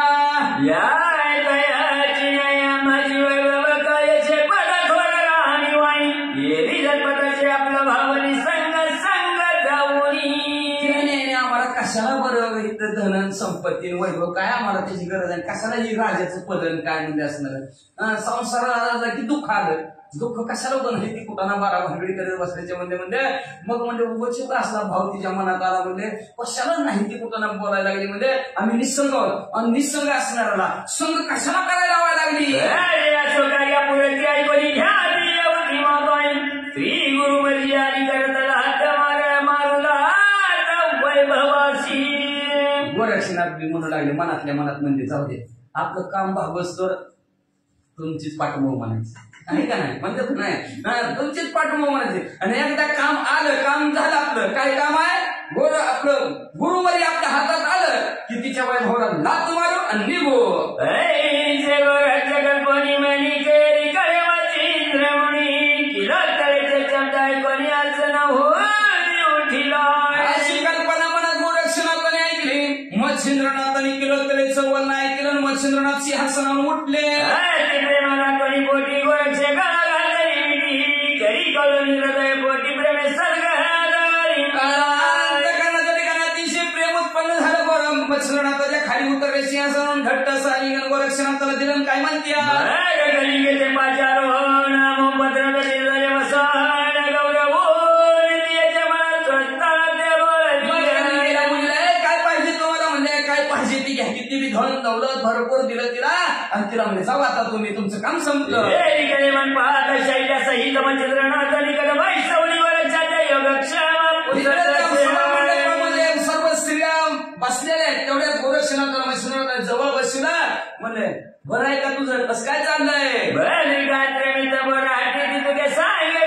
माझी वैभव कायचे पद थोड राहणी वाई येरी जन्मताचे आपलं भावनी संग संग जाऊनी. आम्हाला कशाला बरं इथं धन संपत्ती वैभव काय आम्हाला त्याची गरज आहे, कशाला ही राजाचं पदन काय म्हणजे असणार, संसाराला की दुःख आलं, दुःख कशाला होतं नाही ती कुठाना बारा भानगडी करत बसायचे म्हणजे मग म्हणजे उभचित असला भाव तिच्या मनात आला म्हणजे कशाला नाही ती कुठाना बोलायला लागली म्हणजे आम्ही निसंग आहोत आणि निसंग असणाऱ्याला संघ कशाला करायला लावायला लागली. श्री गुरु मर्यादी करतला हात मारुला वैभवासी गोरक्षनाथ बी म्हणू लागले मनातल्या मनात म्हणजे जाऊ दे आपलं काम भागवस तर तुमचीच पाठमोह म्हणायचं आहे का नाही म्हणतात नाही तुमचीच पाठमोह म्हणायचे. आणि एकदा काम आलं काम झालं आपलं काय काम आहे गोर आपलं गुरुवारी आपल्या हातात आलं की तिच्या वैभवाला लात मारू आणि निघू. जगल्पनी मनी केरी कळेवाची इंद्रमणी किला तळेचे शब्दाय कोणी असं ना हो उठिला अशी कल्पना मनात गोरक्षनाथाने ऐकली. मच्छिंद्रनाथाने केलं तरी चवल नाही केलं. मच्छिंद्रनाथ सिंहासनावर उठले. प्रेमाला कोणी पोटी गोरक्ष गळा घातली करी कळून हृदय पोटी प्रेमे सर्ग अतिशय प्रेम उत्पन्न झालं. गोरम मच्छिंद्रनाथाच्या खाली उतरले सिंहासनावर घट्ट सारी गोरक्षनाथाला दिलं काय म्हणत्या गलिंगेचे पाचारोहण मोहम्मद वसन गौरव काय पाहिजे तुम्हाला म्हणजे काय पाहिजे ती घ्या किती बी धन दौलत भरपूर दिलं तिला आणि तिला म्हणजे जाऊ आता तुम्ही तुमचं काम संपलं. पाहता शैल्या सहित मच्छिंद्रनाथ निकट वैष्णवलीवर सर्व स्त्रिया बसलेल्या आहेत तेवढ्या गोरक्षनाथाला मच्छिंद्रनाथ जवळ बसला म्हणले बरं आहे का तुझं कसं काय चाललंय बरी गात्रे मी तर बरं हाती तुझे सांगे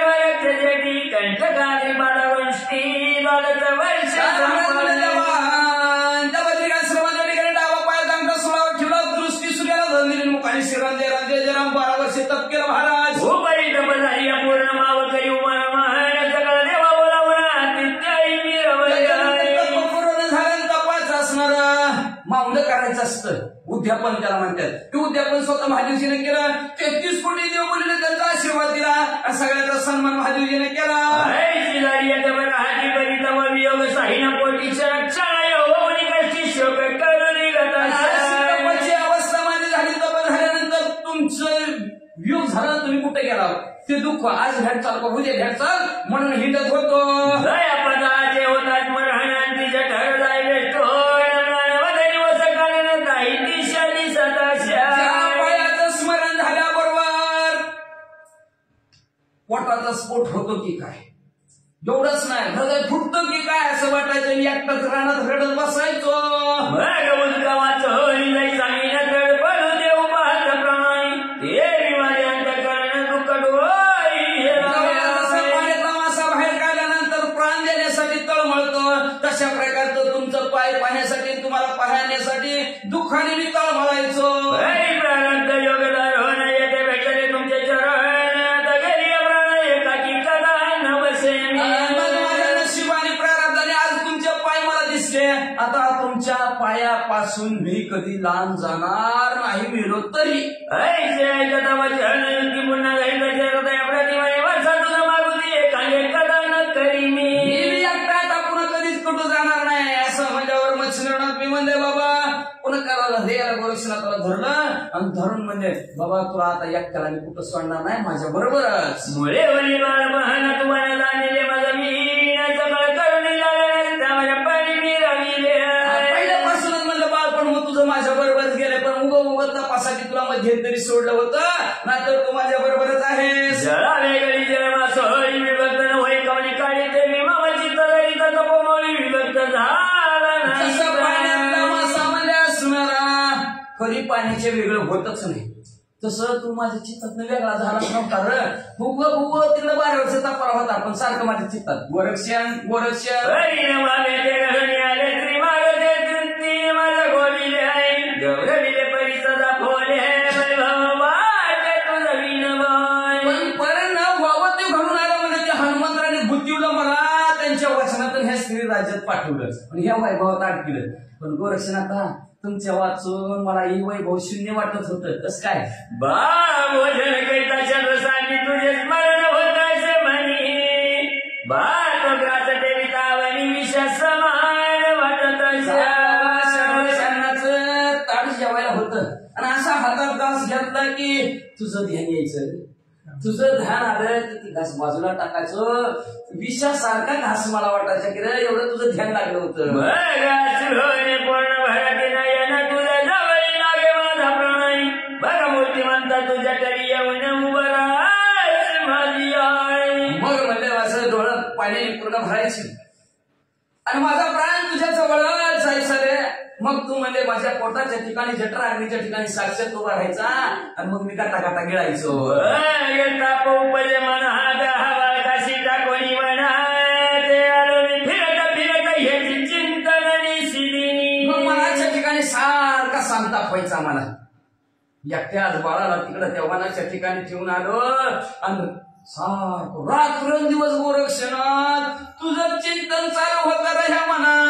कंठकाली बालवृष्टी बालच वर्ष शिरांजे राजे जराम 12 वर्षे तप केलं महाराज. भूपरी तप झाली पूर्ण माव करी उमान सगळं देवा बोलावणार झालं तपाच असणार मावलं करायचं असतं उद्यापन त्याला म्हणतात. ते उद्यापन स्वतः महादेवजीने केलं. 33 कोटी देव बोलले त्यांचा आशीर्वाद दिला आणि सगळ्याचा सन्मान महादेवजीने केला. हाती परी तव वियोग साहिना पोटीच्या रक्षण होऊन कशी शोक करून अवस्था माझी झाली तप झाल्यानंतर तुमचं वियोग झाला तुम्ही कुठे गेला ते दुःख आज भेट चाल उद्या भेट चाल म्हणून हिंडत होतो. पदाचे होतात मरणांची जठर जाय वेष्टो स्मरण झाल्याबरोबर पोटाचा स्फोट होतो की काय एवढंच नाही हृदय फुटतं की काय असं वाटायचं. एकटाच रानात रडत बसायचो. बाहेर काढल्यानंतर प्राण देण्यासाठी तळमळतो तशा प्रकारचं तुमचं पाय पाहण्यासाठी तुम्हाला पाहण्यासाठी दुःखाने मी तळमळायचो. योगदार होणं येते भेटले तुमचे चरण नशिबाने प्रारब्धाने आज तुमचे पाय मला दिसले. आता तुमच्या पायापासून मी कधी लांब जाणार नाही मिळलो तरी पुन्हा मागुदी करी मी एकटा आता पुन्हा कधीच कुठं जाणार नाही असं म्हणल्यावर मच्छिंद्रनाथ मी म्हणले बाबा पुन्हा करायला हे गोरक्षनाथाला धरलं आणि धरून म्हणजे बाबा तुला आता एकट्याला मी कुठं सोडणार नाही माझ्या बरोबरच. मुळे वली बाळ बहन तुम्हाला जाणले माझा मीन सगळं करून माझ्या पाणी मी रविले पहिल्यापासूनच म्हणलं बाळपण मग तुझं माझ्या बरोबरच गेले पण उगत तपासाठी तुला मध्यंतरी सोडलं होतं नाहीतर तू माझ्या बरोबरच आहेस. जरा वेगळी जन्मा सोहळी विभक्त न होई कवणी काळी देवी मामाची तलरी तपोमळी विभक्त झाला पाण्यातला मासा म्हणजे असणारा कधी पाण्याचे वेगळं होतच नाही तसं तू माझ्या चित्तात वेगळा झाला नव्हता र तिकडे 12 वर्ष तपाला होता पण सारखं माझ्या चित्तात गोरक्षण गोरक्षण माझ्या गोडीले आहे गौरविले परिसदा फोले हनुमंतराने बुद्धिवलं मला त्यांच्या वचनातून ह्या स्त्री राज्यात पाठवलं आणि ह्या वैभवात अडकिलं. पण गोरक्षनाथा तुमच्या वाचून मला ही वैभव शून्य वाटत होतं कसं काय भोजन करिता चंद्रसानी तुझे स्मरण होत असे म्हणी भात ग्रास देवितावनी विष समान वाटत म्हटलं की तुझं ध्यान यायचं, तुझं ध्यान आलं तर ती घास बाजूला टाकायचं. विषासारखा घास मला वाटायचा की रे एवढं तुझं ध्यान लागलं होतं. पूर्ण भरती नयन तुझ्या जवळ लागे माझा प्रणय, बघ मूर्तिमंत तुझ्या तरी येऊन उभं राहायची माझी आई. मग म्हणले असं डोळं पाणी पूर्ण भरायची आणि माझा प्राण तुझ्या जवळच जायचा रे. मग तू म्हणजे माझ्या पोटाच्या ठिकाणी जठरा अग्नीच्या ठिकाणी साक्षात उभा राहायचा आणि मग मी गाता गाता गिळायचो. ताप उपजे म्हणा हवा काशी टाकोणी म्हणा ते आलो मी फिरत फिरत ह्याची चिंतन निशिदिनी. मग मनाच्या ठिकाणी सारखा संताप व्हायचा मला. एकट्याच बाळाला तिकडं त्या वनाच्या ठिकाणी ठेवून आलो आणि सारखं रात्रंदिवस गोरक्षणात तुझं चिंतन चालू होतं रे ह्या मनात.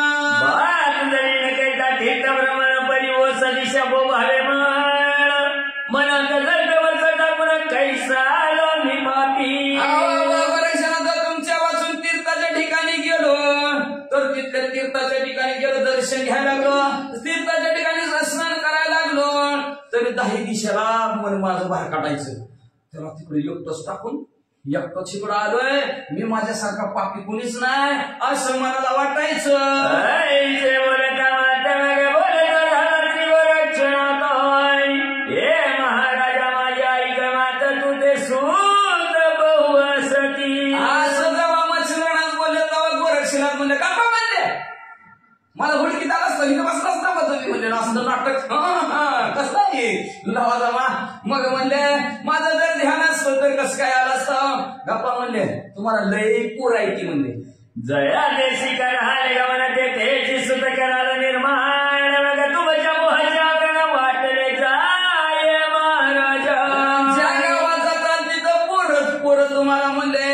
तीर्थभ्रमण परिवोस दिशा बोभावे मनाचा दर्दवरचा टाकून कैसा आलो मी पापी. गोरक्षणात तुमच्या वाचून तीर्थाच्या ठिकाणी गेलो तर तिथल्या तीर्थाच्या ठिकाणी गेलो, दर्शन घ्यायला लागलो, तीर्थाच्या ठिकाणी स्नान करायला लागलो तरी 10 दिशेला मन माझं बाहेर काढायचं. त्याला तिकडे एकटंच टाकून एकटंच इकडं आलोय, मी माझ्यासारखा पापी कुणीच नाही असं मनाला वाटायचं. महाराजा माझ्या आई माता तू ते सूत बहु असती. असं जेव्हा मच्छिंद्रनाथ बोलले तेव्हा गोरक्षनाथ म्हणले का म्हणले मला हुडकीत आला असतं इथं बसलाच ना तुम्ही म्हणले असं नाटक कसं आहे लावा जमा. मग म्हणले माझं जर ध्यान असतं तर कसं काय आलं असतं. गप्पा म्हणले तुम्हाला लय पूर आहे की म्हणले. जया देशी करहाले गमन ते तेजी सुत कराल निर्माण बघ तुमच्या मोहाच्या वाटले जाय महाराजा. ज्या गावात जातात तिथं पोरं तुम्हाला म्हणले.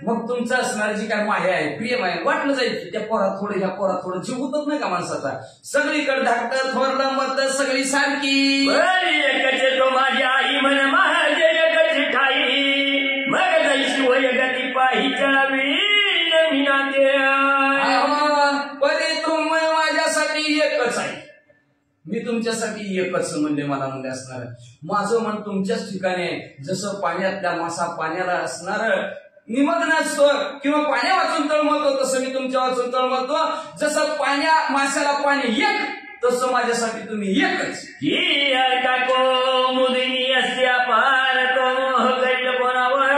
मग तुमचं असणारी जी काय माया आहे प्रेम आहे वाटलं जाईल त्या पोरात थोडं ह्या पोरात थोडं जीव होतच नाही का माणसाचा. सगळीकडे धाकट थोरलं मत सगळी सारखी. एकचे तो माझी आई म्हण महाजे एकची ठाई मग जायची वय गती पाही चळावी परी तुम माझ्यासाठी एकच आहे, मी तुमच्यासाठी एकच म्हणले. मला म्हणले असणार माझं मन तुमच्याच ठिकाणी जसं पाण्यातल्या मासा पाण्याला असणार निमग्न असतो किंवा पाण्या वाचून तळमळतो तसं मी तुमच्या वाचून तळमळतो. जसं पाण्या माशाला पाणी एक तसं माझ्यासाठी तुम्ही एकच. ही टाको मुदिनी असत्या पार तो मोह कैल कोणावर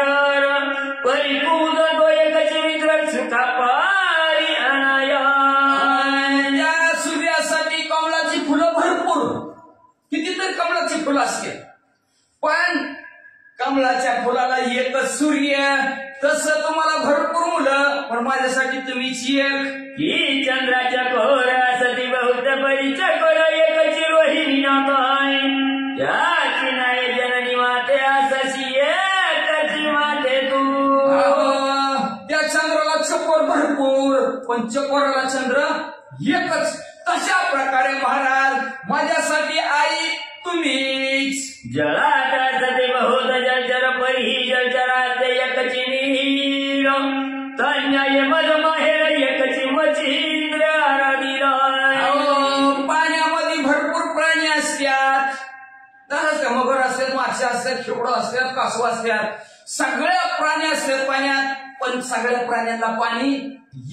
परिपूर्ण तो एकच मित्र सुखा पारी अनाया. त्या सूर्यासाठी कमळाची फुलं भरपूर कितीतरी कमळाची फुलं असते पण कमळाच्या फुलाला एकच सूर्य तसं तुम्हाला भरपूर मुलं पण माझ्यासाठी तुम्हीच एक. ही चंद्राच्या कोर सती बहुत परीच्या कोर एकची रोहिणी नाताय त्याची नाही जननी माते असशी एकची माते तू. त्या चंद्राला चकोर भरपूर पण चकोराला चंद्र एकच. तशा प्रकारे महाराज माझ्यासाठी आई तुम्हीच. जळात सती बहुत जलचर परी जलचरात एकची नीर तन्याय मज माहेर एकची मच्छिंद्र आराधीला. पाण्यामध्ये भरपूर प्राणी असतात, मगर असतात, मासे असतात, खेकडं असतात, कासव असतात, सगळ्या प्राणी असतात पाण्यात पण सगळ्या प्राण्यांना पाणी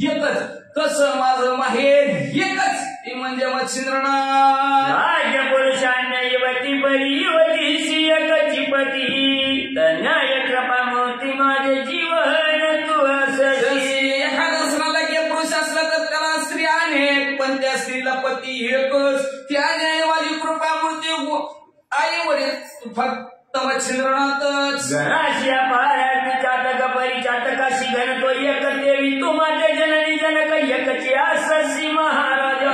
एकच. तसं माझं माहेर एकच ती म्हणजे मच्छिंद्रनाथ. राजपुरुषांना युवती परी युवतीशी एकची पती तन्याय कृपा मोती माझे जीवन तू असशी. एखाद्या स्त्रीला की पुरुष असला तर त्याला स्त्री अनेक पण त्या स्त्रीला पती एकच. त्याने माझी कृपा मूर्ती आई वडील फक्त मच्छिंद्रनाथच. घराशिया पारायण चातक परिचातकाशी घन तो एक देवी तू माझे जननी जनक एकची असशी महाराजा.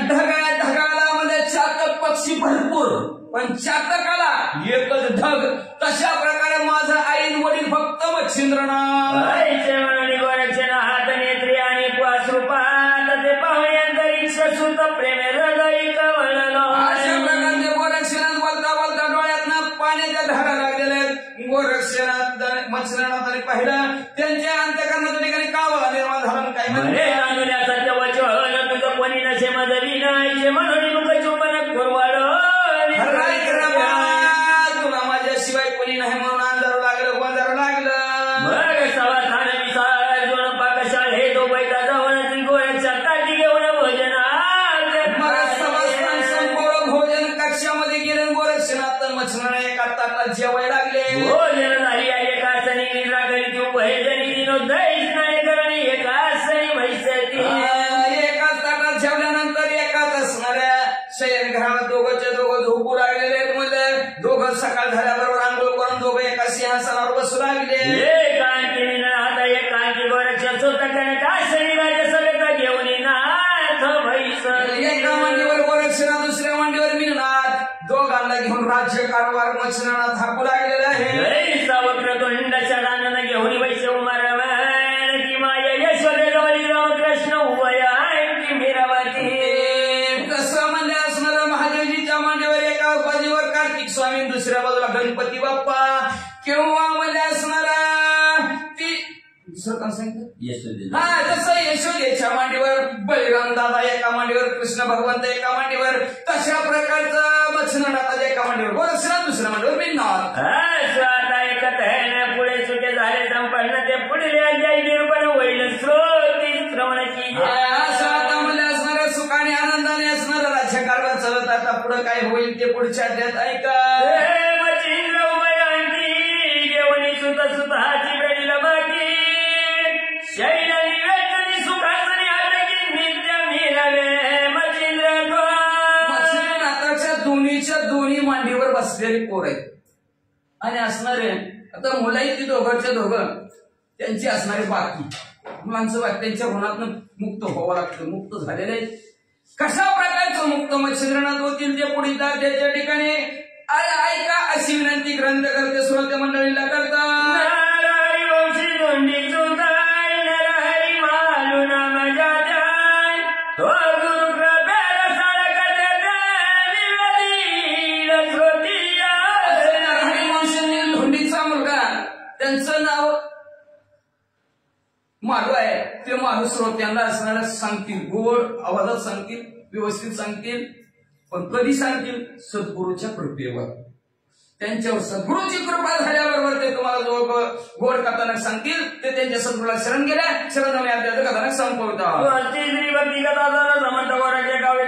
ढगाला मध्ये चातक पक्षी भरपूर पण चातकाला एकच ढग. तशा प्रकारे माझं आईन वडील फक्त मच्छिंद्रनाथ. आईचे म्हणून गोरक्षण हात नेत्री आणि पासरूपात ते पाहुणे अंतरिक्ष सुत प्रेम हृदय कवळलो. अशा प्रकारचे गोरक्षणात बोलता बोलता डोळ्यातनं पाण्याच्या धारा लागलेल्या गोरक्षणात मच्छिंद्रनाथाने पाहिलं त्यांच्या अंतकरणाच्या ठिकाणी कावळा निर्माण झाला. काय म्हणे तांदुल्याचा वचन तुझं कोणी नसे मदवी नाही म्हणून मुख चुंबन कुरवाड. जेवाय लागले. भोजन झाली एकासनी निद्रा करीत उभयजनी दिनोदय स्नान करणे एकासनी भैसती. एकाच ताटात जेवल्यानंतर एकाच असणाऱ्या शयनगृहात दोघंच्या दोघं झोपू लागलेले आहेत. म्हणजे दोघं सकाळ झाल्याबरोबर आंघोळ करून दोघं एका सिंहासनावर बसू लागले. एकांकी निनाद एकांकी गोरक्ष सुतकन कासनी राजसलक घेऊन नाथ भैसती. एका मांडीवर गोरक्षनाथ दुसऱ्या मांडीवर मीननाथ दोघांना घेऊन राज्य कारभार मच्छिनाथ थापू लागलेले आहे. जैसा वक्रतुंड चढानन घेऊन वैष्णव मारवण की माया यशोदे गवळी रामकृष्ण उभया की मीरावती. कसं म्हणजे असणार महादेवजीच्या मांडीवर एका बाजूवर कार्तिक स्वामी दुसऱ्या बाजूला गणपती बाप्पा किंवा म्हणजे असणारा ती दुसरं काय सांगितलं यशोदेला. हा तसं यशोदेच्या मांडीवर बळीराम दादा एका मांडीवर कृष्ण भगवंत एका मांडीवर तशा प्रकारचं मच्छिनाथ एका मांडीवर गोरक्षनाथ दुसऱ्या मांडीवर मीननाथ. स्वतः एकत है पुढे सुटे झाले संपन्न ते पुढे अध्याय निरूपण होईल श्रोती श्रवणाची. असं आता म्हणजे असणाऱ्या सुखाने आनंदाने असणारा राज्यकारभार चालत आता पुढे काय होईल ते पुढच्या अध्यायात ऐका. मचिंद्र उभयांती जेवणी सुत सुताची बेडीला बाकी शैल निवेदनी सुखासनी आटकी नित्य मिळावे मचिंद्र मच्छिनाथाच्या दोन्ही मांडीवर बसलेली पोर आहेत आणि असणारे आता मुलाही ती दोघांच्या दोघं त्यांची असणारी बाकी मुलांचं बाकी त्यांच्या गुणातून मुक्त व्हावं लागतं. मुक्त झालेले आहेत. कशा प्रकारचं मुक्त मच्छिंद्रनाथ होतील ते पुढे त्याच्या ठिकाणी ऐका अशी विनंती ग्रंथ करते श्रोते मंडळीला करतात. त्यांचं नाव मालू आहे. ते मालू श्रोत्यांना असणाऱ्या सांगतील गोड आवाजात सांगतील व्यवस्थित सांगतील पण कधी सांगतील सद्गुरूच्या कृपेवर. त्यांच्यावर सद्गुरूची कृपा झाल्याबरोबर ते तुम्हाला जो गोड कथानक सांगतील ते त्यांच्या सद्गुरूला शरण गेल्या शरण कथानक संपवतात. भक्ती कथा समर्थ गोराच्या गावे